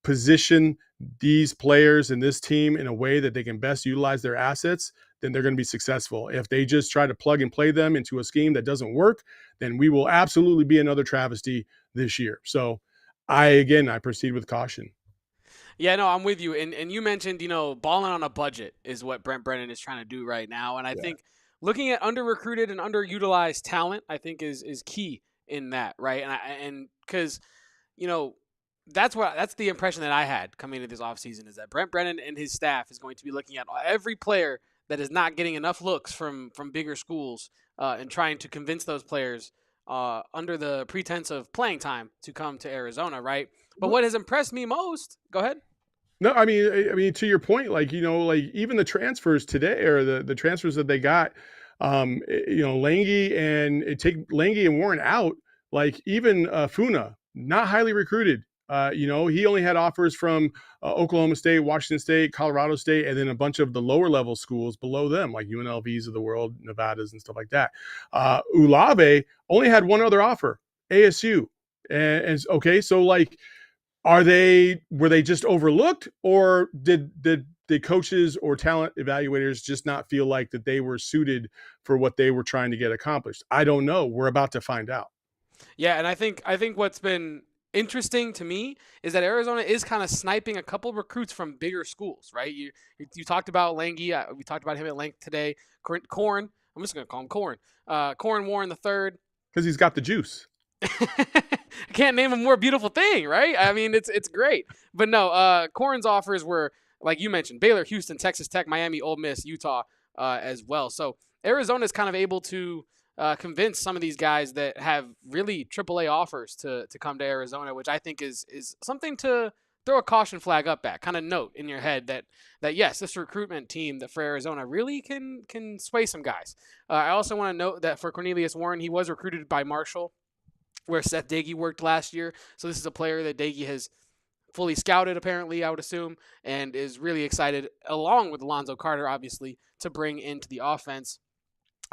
[SPEAKER 2] position these players and this team in a way that they can best utilize their assets, then they're going to be successful. If they just try to plug and play them into a scheme that doesn't work, then we will absolutely be another travesty this year. So I proceed with caution.
[SPEAKER 1] Yeah, no, I'm with you. And you mentioned, balling on a budget is what Brent Brennan is trying to do right now. And I think looking at under-recruited and underutilized talent, I think is key in that, right? And because, that's the impression that I had coming into this offseason, is that Brent Brennan and his staff is going to be looking at every player that is not getting enough looks from bigger schools and trying to convince those players under the pretense of playing time to come to Arizona, right? But what has impressed me most, go ahead.
[SPEAKER 2] No, I mean, to your point, like even the transfers today, or the transfers that they got, Lange and Warren out, like even Funa, not highly recruited. He only had offers from Oklahoma State, Washington State, Colorado State, and then a bunch of the lower level schools below them, like UNLVs of the world, Nevadas, and stuff like that. Ulave only had one other offer, ASU, and okay, so like, were they just overlooked, or did the coaches or talent evaluators just not feel like that they were suited for what they were trying to get accomplished? I don't know. We're about to find out.
[SPEAKER 1] Yeah, and I think what's been interesting to me is that Arizona is kind of sniping a couple of recruits from bigger schools, right? You talked about Lange. We talked about him at length today. Corn. I'm just going to call him Corn. Corn Warren the third.
[SPEAKER 2] Because he's got the juice.
[SPEAKER 1] I can't name a more beautiful thing, right? I mean, it's great. But no, Corn's offers were, like you mentioned, Baylor, Houston, Texas Tech, Miami, Ole Miss, Utah as well. So Arizona is kind of able to convince some of these guys that have really AAA offers to come to Arizona, which I think is something to throw a caution flag up at. Kind of note in your head that yes, this recruitment team that for Arizona really can sway some guys. I also want to note that for Cornelius Warren, he was recruited by Marshall, where Seth Doege worked last year. So this is a player that Doege has fully scouted, apparently, I would assume, and is really excited, along with Alonzo Carter, obviously, to bring into the offense.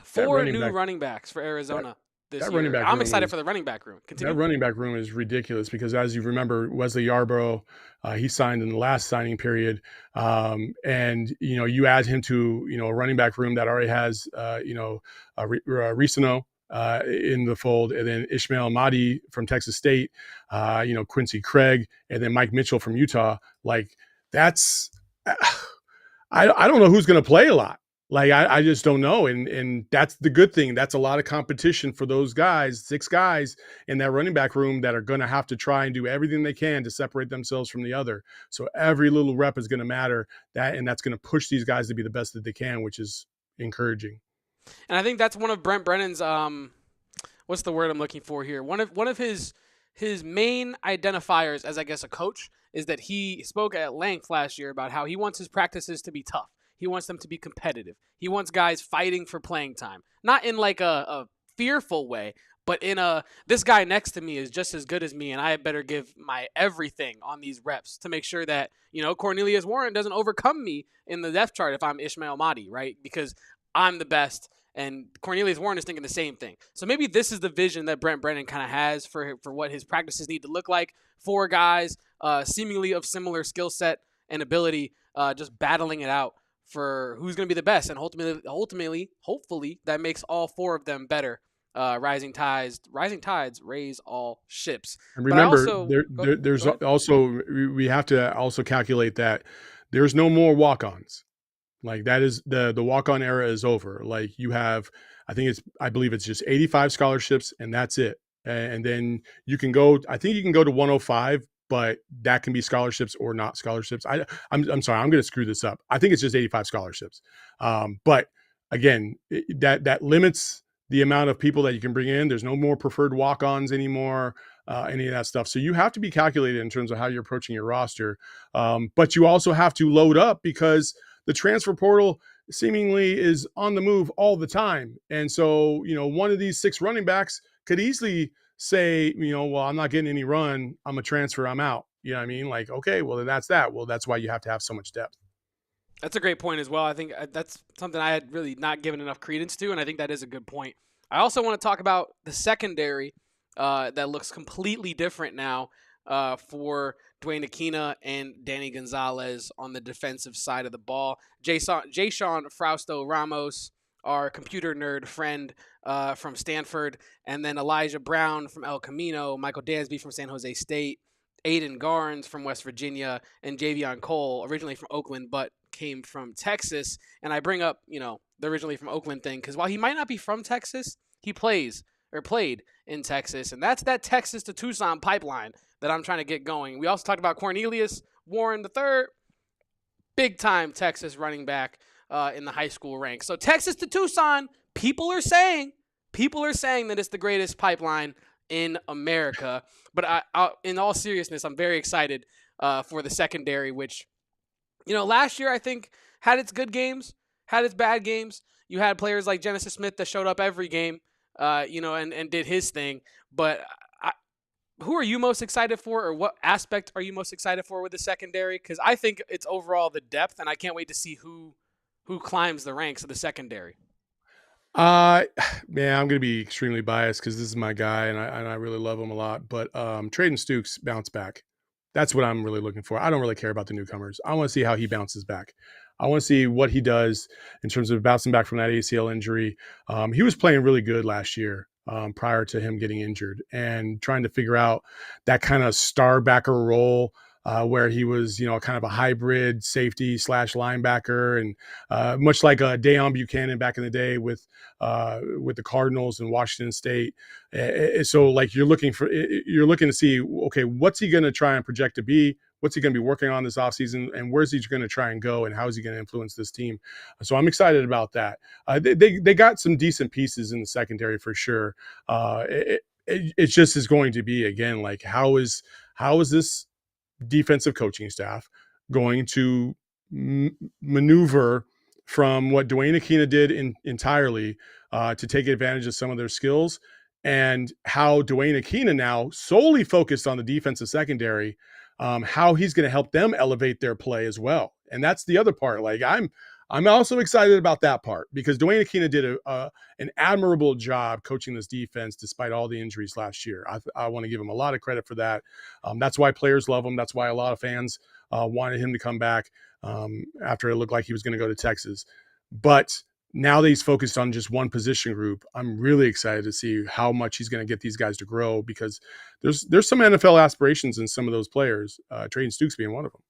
[SPEAKER 1] Four new running backs for Arizona this year. I'm excited for the running back room. Continue.
[SPEAKER 2] That running back room is ridiculous because, as you remember, Wesley Yarborough, he signed in the last signing period. And, you add him to, a running back room that already has, Risano in the fold, and then Ismail Mahdi from Texas State, Quincy Craig, and then Mike Mitchell from Utah. Like, that's I don't know who's going to play a lot. Like, I just don't know. And that's the good thing. That's a lot of competition for those guys, 6 guys in that running back room that are going to have to try and do everything they can to separate themselves from the other. So every little rep is going to matter, and that's going to push these guys to be the best that they can, which is encouraging.
[SPEAKER 1] And I think that's one of Brent Brennan's, what's the word I'm looking for here? One of his main identifiers as, I guess, a coach is that he spoke at length last year about how he wants his practices to be tough. He wants them to be competitive. He wants guys fighting for playing time. Not in like a fearful way, but in this guy next to me is just as good as me, and I better give my everything on these reps to make sure that, Cornelius Warren doesn't overcome me in the depth chart if I'm Ismail Mahdi, right? Because I'm the best, and Cornelius Warren is thinking the same thing. So maybe this is the vision that Brent Brennan kind of has for what his practices need to look like. 4 guys seemingly of similar skill set and ability, just battling it out for who's going to be the best. And ultimately, hopefully, that makes all 4 of them better Rising tides raise all ships.
[SPEAKER 2] And
[SPEAKER 1] But I
[SPEAKER 2] remember,
[SPEAKER 1] also go
[SPEAKER 2] there's
[SPEAKER 1] ahead.
[SPEAKER 2] also we have to also calculate that there's no more walk-ons. Like that is the walk-on era is over. Like you have, I believe it's just 85 scholarships and that's it. And then you can go. I think you can go to 105, but that can be scholarships or not scholarships. I'm sorry, I'm going to screw this up. I think it's just 85 scholarships. But again, that limits the amount of people that you can bring in. There's no more preferred walk-ons anymore. Any of that stuff. So you have to be calculated in terms of how you're approaching your roster. But you also have to load up because the transfer portal seemingly is on the move all the time. And so, one of these 6 running backs could easily say, well, I'm not getting any run. I'm a transfer. I'm out. You know what I mean? Like, okay, well, then that's that. Well, that's why you have to have so much depth.
[SPEAKER 1] That's a great point as well. I think that's something I had really not given enough credence to, and I think that is a good point. I also want to talk about the secondary that looks completely different now for Dwayne Aquina and Danny Gonzalez on the defensive side of the ball. Jason Frausto Ramos, our computer nerd friend from Stanford, and then Elijah Brown from El Camino, Michael Dansby from San Jose State, Aiden Garnes from West Virginia, and Javion Cole, originally from Oakland, but came from Texas. And I bring up, the originally from Oakland thing, because while he might not be from Texas, he played in Texas. And that's that Texas to Tucson pipeline that I'm trying to get going. We also talked about Cornelius Warren III, big time Texas running back in the high school ranks. So Texas to Tucson, people are saying that it's the greatest pipeline in America. But in all seriousness, I'm very excited for the secondary, which, last year I think had its good games, had its bad games. You had players like Genesis Smith that showed up every game, and did his thing. But who are you most excited for, or what aspect are you most excited for with the secondary? Because I think it's overall the depth, and I can't wait to see who climbs the ranks of the secondary.
[SPEAKER 2] Uh, Man, I'm going to be extremely biased because this is my guy and I really love him a lot. But Trayden Stukes bounce back. That's what I'm really looking for. I don't really care about the newcomers. I want to see how he bounces back. I want to see what he does in terms of bouncing back from that ACL injury. He was playing really good last year prior to him getting injured and trying to figure out that kind of star backer role where he was, kind of a hybrid safety / linebacker, and much like Deion Buchanan back in the day with the Cardinals and Washington State. So, like you're looking to see, okay, what's he going to try and project to be? What's he going to be working on this offseason, and where's he going to try and go, and how is he going to influence this team? So I'm excited about that. They got some decent pieces in the secondary for sure. It just is going to be, again, like how is this defensive coaching staff going to maneuver from what Dwayne Aquina did entirely to take advantage of some of their skills, and how Dwayne Aquina now solely focused on the defensive secondary, how he's going to help them elevate their play as well. And that's the other part. Like I'm also excited about that part because Dwayne Aquina did an admirable job coaching this defense despite all the injuries last year. I want to give him a lot of credit for that. That's why players love him. That's why a lot of fans wanted him to come back after it looked like he was going to go to Texas. But now that he's focused on just one position group, I'm really excited to see how much he's going to get these guys to grow because there's some NFL aspirations in some of those players, Trayden Stukes being one of them.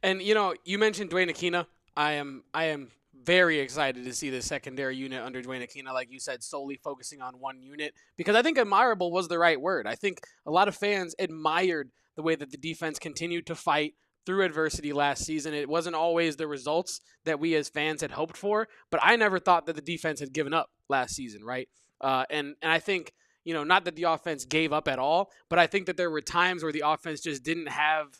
[SPEAKER 1] And you mentioned Dwayne Aquina. I am very excited to see the secondary unit under Dwayne Aquina, like you said, solely focusing on one unit, because I think admirable was the right word. I think a lot of fans admired the way that the defense continued to fight through adversity last season. It wasn't always the results that we as fans had hoped for, but I never thought that the defense had given up last season, right? And I think, not that the offense gave up at all, but I think that there were times where the offense just didn't have,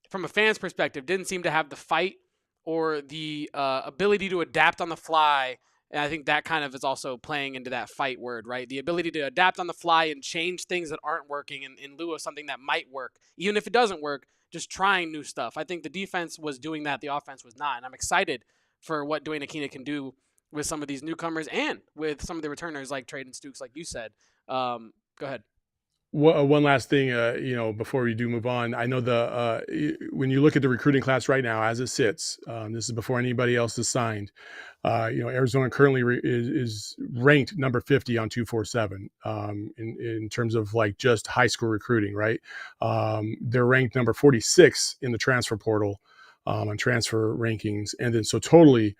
[SPEAKER 1] from a fan's perspective, didn't seem to have the fight or the ability to adapt on the fly. And I think that kind of is also playing into that fight word, right? The ability to adapt on the fly and change things that aren't working in lieu of something that might work. Even if it doesn't work, just trying new stuff. I think the defense was doing that. The offense was not. And I'm excited for what Dwayne Aquina can do with some of these newcomers and with some of the returners like Trayden Stukes, like you said. Go ahead.
[SPEAKER 2] One last thing, before we do move on, I know when you look at the recruiting class right now as it sits, this is before anybody else is signed. Arizona currently is ranked number 50 on 247 in terms of like just high school recruiting, right? They're ranked number 46 in the transfer portal on transfer rankings, and then so totally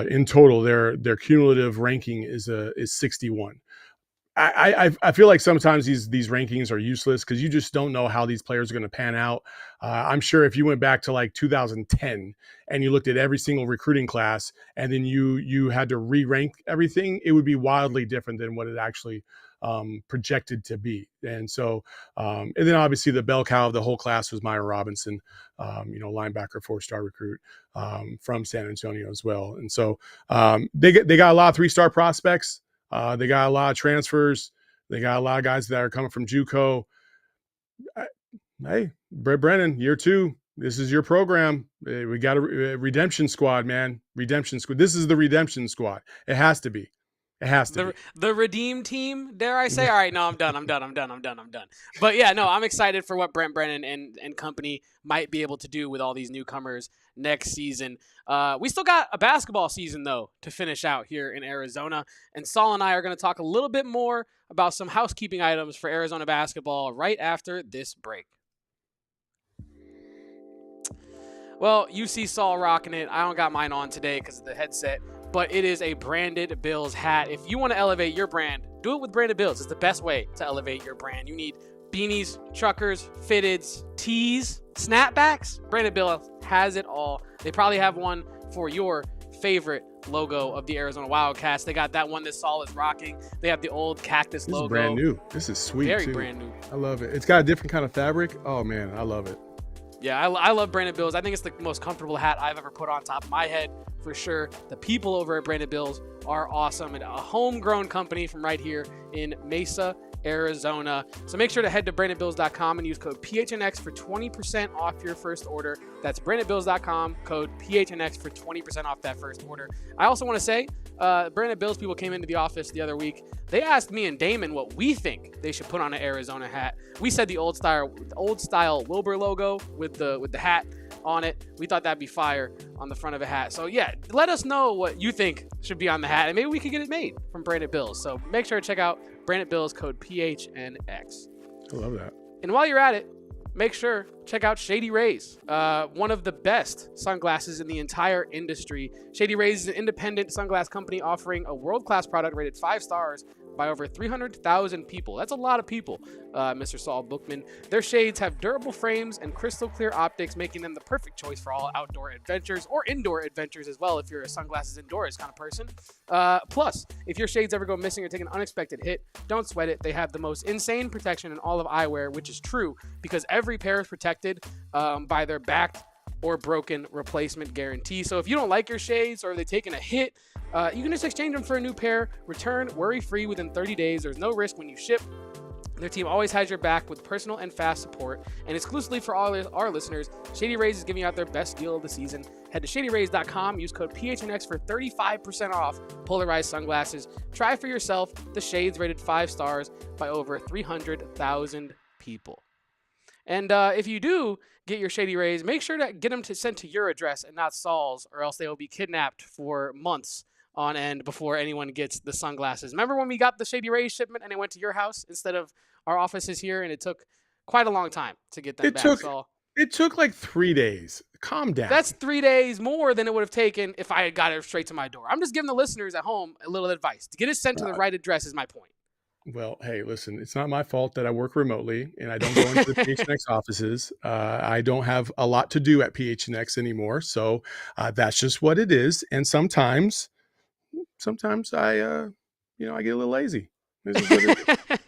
[SPEAKER 2] in total, their cumulative ranking is 61. I feel like sometimes these rankings are useless because you just don't know how these players are going to pan out. I'm sure if you went back to like 2010 and you looked at every single recruiting class and then you had to re-rank everything, it would be wildly different than what it actually projected to be. And so, and then obviously the bell cow of the whole class was Myra Robinson, linebacker, 4-star recruit from San Antonio as well. And so they got a lot of 3-star prospects. They got a lot of transfers. They got a lot of guys that are coming from JUCO. Hey, Brent Brennan, year 2. This is your program. We got a redemption squad, man. Redemption squad. This is the redemption squad. It has to be. It has to be.
[SPEAKER 1] The redeem team, dare I say? All right, no, I'm done. But yeah, no, I'm excited for what Brent Brennan and company might be able to do with all these newcomers next season. We still got a basketball season, though, to finish out here in Arizona. And Saul and I are going to talk a little bit more about some housekeeping items for Arizona basketball right after this break. Well, you see Saul rocking it. I don't got mine on today because of the headset, but it is a branded Bills hat. If you want to elevate your brand, do it with branded Bills. It's the best way to elevate your brand. You need beanies, truckers, fitteds, tees, snapbacks. Branded Bills has it all. They probably have one for your favorite logo of the Arizona Wildcats. They got that one that Saul is rocking. They have the old cactus logo.
[SPEAKER 2] This is brand new. This is sweet,
[SPEAKER 1] Very
[SPEAKER 2] too.
[SPEAKER 1] brand new.
[SPEAKER 2] I love it. It's got a different kind of fabric. Oh, man, I love it.
[SPEAKER 1] Yeah, I love Branded Bills. I think it's the most comfortable hat I've ever put on top of my head, for sure. The people over at Branded Bills are awesome, and a homegrown company from right here in Mesa, Arizona. So make sure to head to brandedbills.com and use code PHNX for 20% off your first order. That's brandedbills.com, code PHNX for 20% off that first order. I also want to say, Branded Bills people came into the office the other week. They asked me and Damon what we think they should put on an Arizona hat. We said the old style Wilbur logo with the hat on it. We thought that'd be fire on the front of a hat. So yeah, let us know what you think should be on the hat, and maybe we could get it made from Branded Bills. So make sure to check out Branded Bills, code PHNX.
[SPEAKER 2] I love that.
[SPEAKER 1] And while you're at it, make sure check out Shady Rays, one of the best sunglasses in the entire industry. Shady Rays is an independent sunglass company offering a world-class product rated 5 stars by over 300,000 people. That's a lot of people, Mr. Saul Bookman. Their shades have durable frames and crystal clear optics, making them the perfect choice for all outdoor adventures or indoor adventures as well if you're a sunglasses indoors kind of person. Plus, if your shades ever go missing or take an unexpected hit, don't sweat it. They have the most insane protection in all of eyewear, which is true because every pair is protected by their backed or broken replacement guarantee. So if you don't like your shades or they've taken a hit, you can just exchange them for a new pair, return worry-free within 30 days. There's no risk when you ship. Their team always has your back with personal and fast support. And exclusively for all our listeners, Shady Rays is giving out their best deal of the season. Head to shadyrays.com, use code PHNX for 35% off polarized sunglasses. Try for yourself the shades rated 5 stars by over 300,000 people. And if you do get your Shady Rays, make sure to get them sent to your address and not Saul's, or else they will be kidnapped for months on end before anyone gets the sunglasses. Remember when we got the Shady Rays shipment and it went to your house instead of our offices here, and it took quite a long time to get them back, Saul?
[SPEAKER 2] It took like 3 days. Calm down.
[SPEAKER 1] That's 3 days more than it would have taken if I had got it straight to my door. I'm just giving the listeners at home a little advice. To get it sent to the right address is my point.
[SPEAKER 2] Well, hey, listen, it's not my fault that I work remotely and I don't go into the PHNX offices. I don't have a lot to do at PHNX anymore. So that's just what it is. And sometimes I get a little lazy. This is what it is.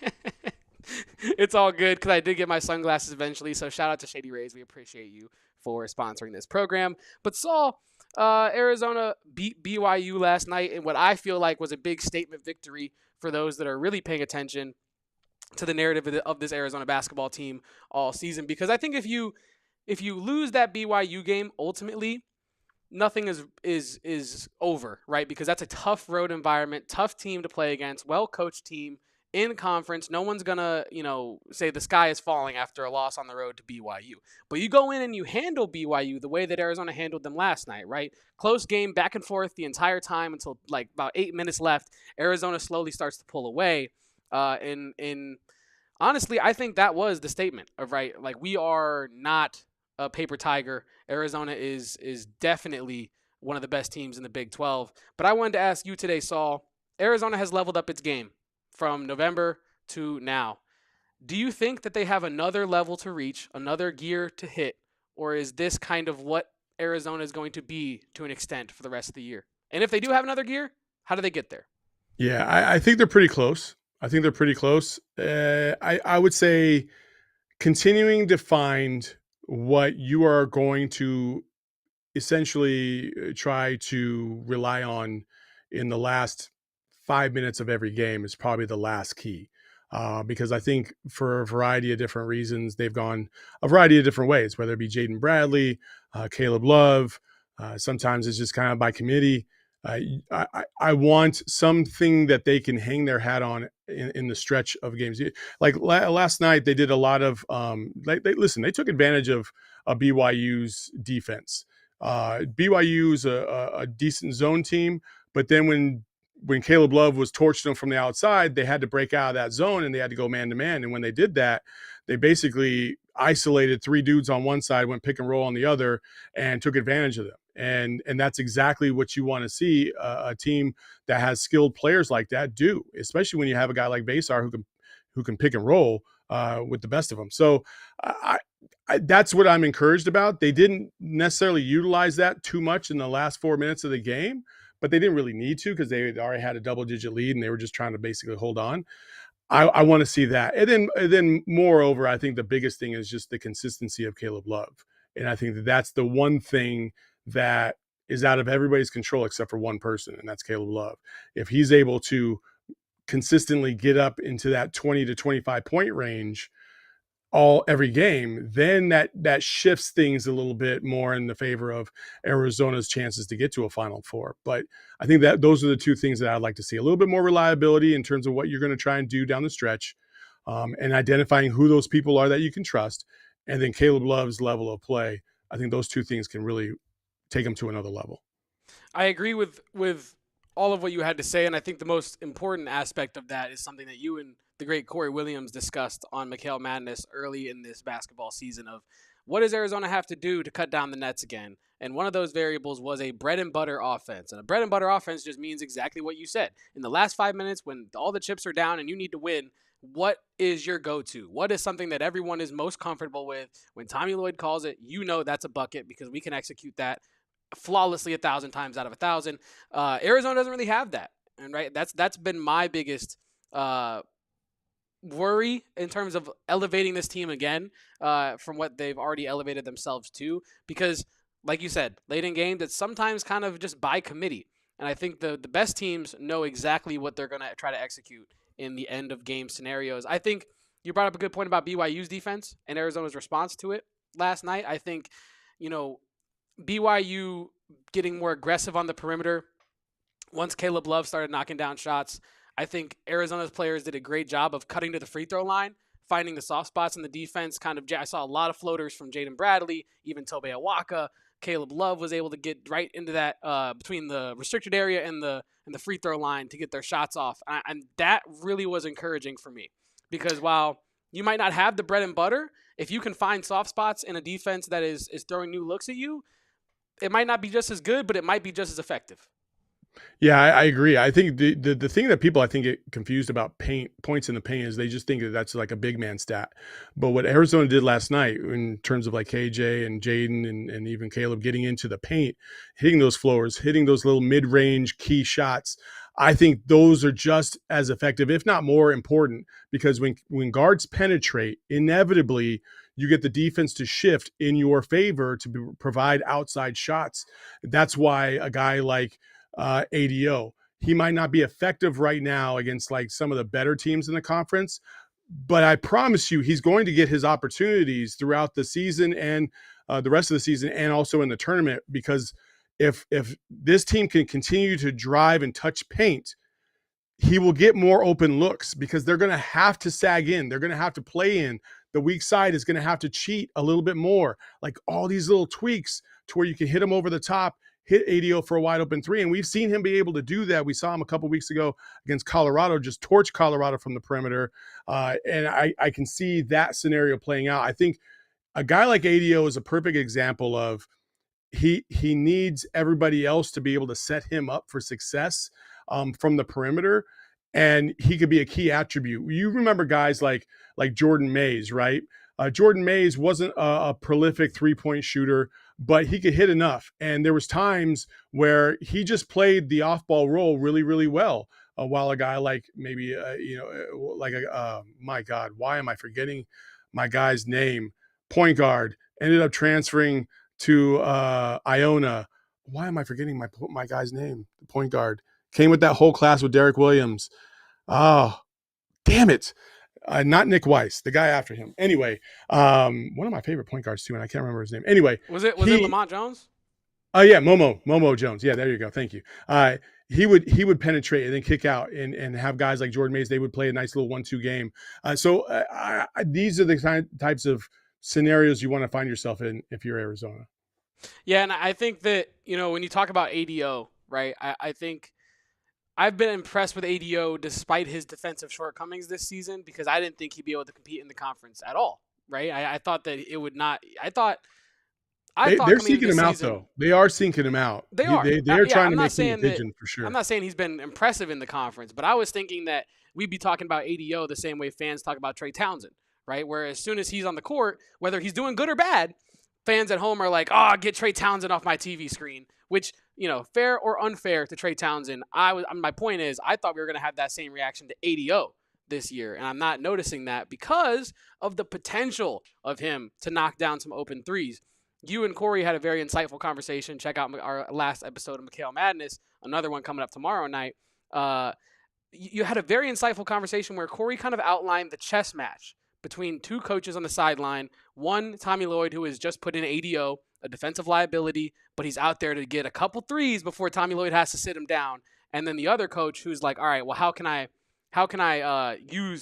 [SPEAKER 1] It's all good because I did get my sunglasses eventually. So shout out to Shady Rays. We appreciate you for sponsoring this program. But Saul, Arizona beat BYU last night in what I feel like was a big statement victory for those that are really paying attention to the narrative of this Arizona basketball team all season. Because I think if you lose that BYU game, ultimately, nothing is over, right? Because that's a tough road environment, tough team to play against, well-coached team in conference. No one's going to, say the sky is falling after a loss on the road to BYU. But you go in and you handle BYU the way that Arizona handled them last night, right? Close game, back and forth the entire time until like about 8 minutes left. Arizona slowly starts to pull away. And honestly, I think that was the statement of, right, like, we are not a paper tiger. Arizona is definitely one of the best teams in the Big 12. But I wanted to ask you today, Saul. Arizona has leveled up its game from November to now. Do you think that they have another level to reach, another gear to hit, or is this kind of what Arizona is going to be to an extent for the rest of the year? And if they do have another gear, how do they get there?
[SPEAKER 2] Yeah, I think they're pretty close. I think they're pretty close. I would say continuing to find what you are going to essentially try to rely on in the last 5 minutes of every game is probably the last key. Because I think for a variety of different reasons, they've gone a variety of different ways, whether it be Jaden Bradley, Caleb Love. Sometimes it's just kind of by committee. I want something that they can hang their hat on in the stretch of games. Like last night, they did a lot of they took advantage of BYU's defense. BYU's a decent zone team, but then when Caleb Love was torching them from the outside, they had to break out of that zone and they had to go man to man. And when they did that, they basically isolated 3 dudes on one side, went pick and roll on the other, and took advantage of them. And that's exactly what you want to see a team that has skilled players like that do, especially when you have a guy like Basar who can pick and roll with the best of them. So that's what I'm encouraged about. They didn't necessarily utilize that too much in the last 4 minutes of the game, but they didn't really need to because they already had a double-digit lead and they were just trying to basically hold on. I want to see that. And then moreover, I think the biggest thing is just the consistency of Caleb Love. And I think that's the one thing that is out of everybody's control except for one person, and that's Caleb Love. If he's able to consistently get up into that 20 to 25 point range every game, then that shifts things a little bit more in the favor of Arizona's chances to get to a Final Four. But I think that those are the two things that I'd like to see: a little bit more reliability in terms of what you're going to try and do down the stretch, and identifying who those people are that you can trust, and then Caleb Love's level of play. I think those two things can really take them to another level.
[SPEAKER 1] I agree with all of what you had to say, and I think the most important aspect of that is something that you and the great Corey Williams discussed on McHale Madness early in this basketball season of what does Arizona have to do to cut down the nets again? And one of those variables was a bread and butter offense. And a bread and butter offense just means exactly what you said. In the last 5 minutes, when all the chips are down and you need to win, what is your go-to? What is something that everyone is most comfortable with? When Tommy Lloyd calls it, that's a bucket because we can execute that flawlessly 1,000 times out of 1,000. Arizona doesn't really have that, and right, that's been my biggest worry in terms of elevating this team again from what they've already elevated themselves to. Because, like you said, late in games, it's sometimes kind of just by committee, and I think the best teams know exactly what they're going to try to execute in the end of game scenarios. I think you brought up a good point about BYU's defense and Arizona's response to it last night. I think, BYU getting more aggressive on the perimeter once Caleb Love started knocking down shots. I think Arizona's players did a great job of cutting to the free throw line, finding the soft spots in the defense. I saw a lot of floaters from Jaden Bradley, even Tobe Awaka. Caleb Love was able to get right into that between the restricted area and the free throw line to get their shots off. And that really was encouraging for me because while you might not have the bread and butter, if you can find soft spots in a defense that is throwing new looks at you, it might not be just as good, but it might be just as effective.
[SPEAKER 2] Yeah, I agree. I think the thing that people I think get confused about points in the paint is they just think that that's like a big man stat. But what Arizona did last night in terms of like KJ and Jaden and even Caleb getting into the paint, hitting those floors, hitting those little mid-range key shots, I think those are just as effective, if not more important, because when guards penetrate, inevitably you get the defense to shift in your favor to provide outside shots. That's why a guy like ADO, he might not be effective right now against like some of the better teams in the conference, but I promise you he's going to get his opportunities throughout the season and the rest of the season and also in the tournament, because if this team can continue to drive and touch paint, he will get more open looks because they're going to have to sag in. They're going to have to play in. The weak side is going to have to cheat a little bit more. Like all these little tweaks to where you can hit him over the top, hit ADO for a wide open three. And we've seen him be able to do that. We saw him a couple weeks ago against Colorado, just torch Colorado from the perimeter. And I can see that scenario playing out. I think a guy like ADO is a perfect example of he needs everybody else to be able to set him up for success from the perimeter. And he could be a key attribute. You remember guys like Jordan Mays, right? Jordan Mays wasn't a prolific three-point shooter, but he could hit enough. And there was times where he just played the off-ball role really, really well. While a guy like maybe, my God, why am I forgetting my guy's name? Point guard ended up transferring to Iona. Why am I forgetting my guy's name? The point guard came with that whole class with Derek Williams. Oh, damn it. Not Nick Weiss, the guy after him. Anyway, one of my favorite point guards too, and I can't remember his name. Anyway,
[SPEAKER 1] was it Lamont Jones?
[SPEAKER 2] Oh yeah, Momo Jones. Yeah, there you go. Thank you. He would penetrate and then kick out and have guys like Jordan Mays. They would play a nice little 1-2 game. These are the types of scenarios you want to find yourself in if you're Arizona.
[SPEAKER 1] Yeah, and I think that, when you talk about ADO, right, I think I've been impressed with ADO despite his defensive shortcomings this season because I didn't think he'd be able to compete in the conference at all, right? I thought that it would not – they're
[SPEAKER 2] seeking him out, though. They are seeking him out.
[SPEAKER 1] They are.
[SPEAKER 2] They're trying to make him a pigeon for sure.
[SPEAKER 1] I'm not saying he's been impressive in the conference, but I was thinking that we'd be talking about ADO the same way fans talk about Trey Townsend, right? Where as soon as he's on the court, whether he's doing good or bad, fans at home are like, oh, get Trey Townsend off my TV screen, which, fair or unfair to Trey Townsend, my point is I thought we were going to have that same reaction to ADO this year, and I'm not noticing that because of the potential of him to knock down some open threes. You and Corey had a very insightful conversation. Check out our last episode of McHale Madness, another one coming up tomorrow night. You had a very insightful conversation where Corey kind of outlined the chess match between two coaches on the sideline. One, Tommy Lloyd, who has just put in ADO, a defensive liability, but he's out there to get a couple threes before Tommy Lloyd has to sit him down. And then the other coach who's like, all right, well, how can I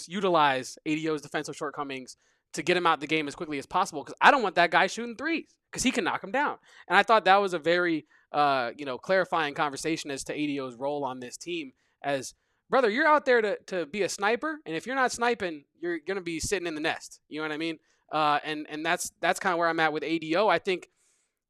[SPEAKER 1] utilize ADO's defensive shortcomings to get him out the game as quickly as possible? Because I don't want that guy shooting threes because he can knock him down. And I thought that was a very, clarifying conversation as to ADO's role on this team as, brother, you're out there to be a sniper, and if you're not sniping, you're going to be sitting in the nest. You know what I mean? And that's kind of where I'm at with ADO. I think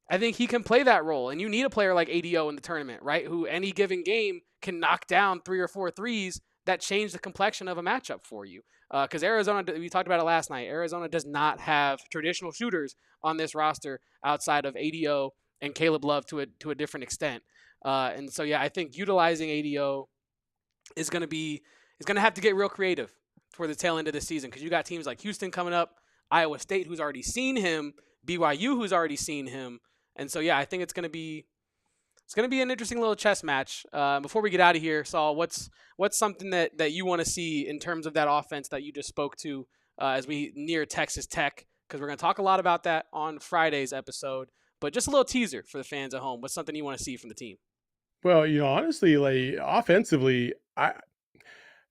[SPEAKER 1] he can play that role, and you need a player like ADO in the tournament, right? Who any given game can knock down 3 or 4 threes that change the complexion of a matchup for you. Because Arizona, we talked about it last night, Arizona does not have traditional shooters on this roster outside of ADO and Caleb Love to a different extent. And so, yeah, I think utilizing ADO is going to have to get real creative toward the tail end of the season because you got teams like Houston coming up, Iowa State, who's already seen him, BYU, who's already seen him. And so, yeah, I think it's going to be an interesting little chess match. Before we get out of here, Saul, what's something that you want to see in terms of that offense that you just spoke to as we near Texas Tech? Because we're going to talk a lot about that on Friday's episode. But just a little teaser for the fans at home. What's something you want to see from the team?
[SPEAKER 2] Well, honestly, like offensively,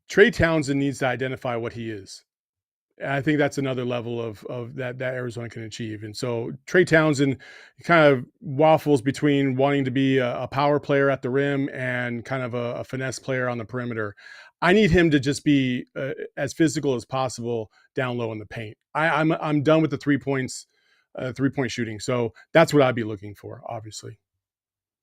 [SPEAKER 2] Trey Townsend needs to identify what he is. And I think that's another level of that Arizona can achieve. And so Trey Townsend kind of waffles between wanting to be a power player at the rim and kind of a finesse player on the perimeter. I need him to just be as physical as possible down low in the paint. I'm done with the 3-point shooting. So that's what I'd be looking for, obviously.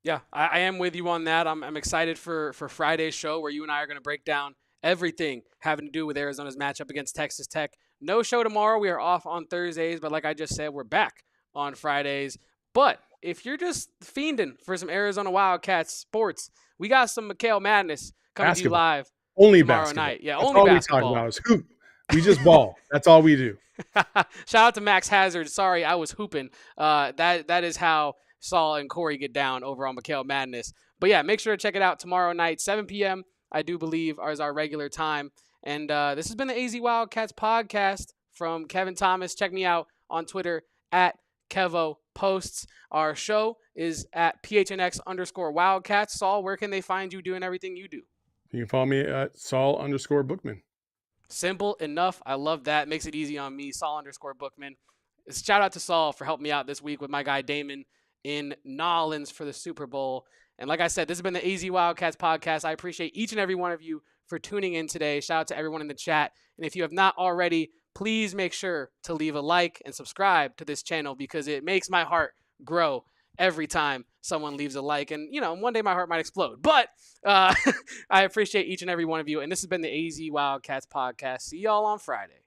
[SPEAKER 1] Yeah, I am with you on that. I'm excited for Friday's show where you and I are going to break down everything having to do with Arizona's matchup against Texas Tech. No show tomorrow. We are off on Thursdays, but like I just said, we're back on Fridays. But if you're just fiending for some Arizona Wildcats sports, we got some McHale Madness coming to you live tomorrow night. Yeah,
[SPEAKER 2] that's
[SPEAKER 1] only
[SPEAKER 2] all
[SPEAKER 1] basketball.
[SPEAKER 2] We talk about is hoop. We just ball. That's all we do.
[SPEAKER 1] Shout out to Max Hazard. Sorry, I was hooping. That is how Saul and Corey get down over on McHale Madness. But yeah, make sure to check it out tomorrow night, 7 p.m. I do believe is our regular time. And this has been the AZ Wildcats podcast from Kevin Thomas. Check me out on Twitter at KevoPosts. Our show is at PHNX_Wildcats. Saul, where can they find you doing everything you do?
[SPEAKER 2] You can follow me at Saul_Bookman.
[SPEAKER 1] Simple enough. I love that. Makes it easy on me. Saul_Bookman. Shout out to Saul for helping me out this week with my guy Damon in Nolans for the Super Bowl. And like I said, this has been the AZ Wildcats podcast. I appreciate each and every one of you for tuning in today. Shout out to everyone in the chat. And if you have not already, please make sure to leave a like and subscribe to this channel because it makes my heart grow every time someone leaves a like. And, one day my heart might explode. But I appreciate each and every one of you. And this has been the AZ Wildcats podcast. See y'all on Friday.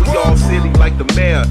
[SPEAKER 3] We all silly like the mayor.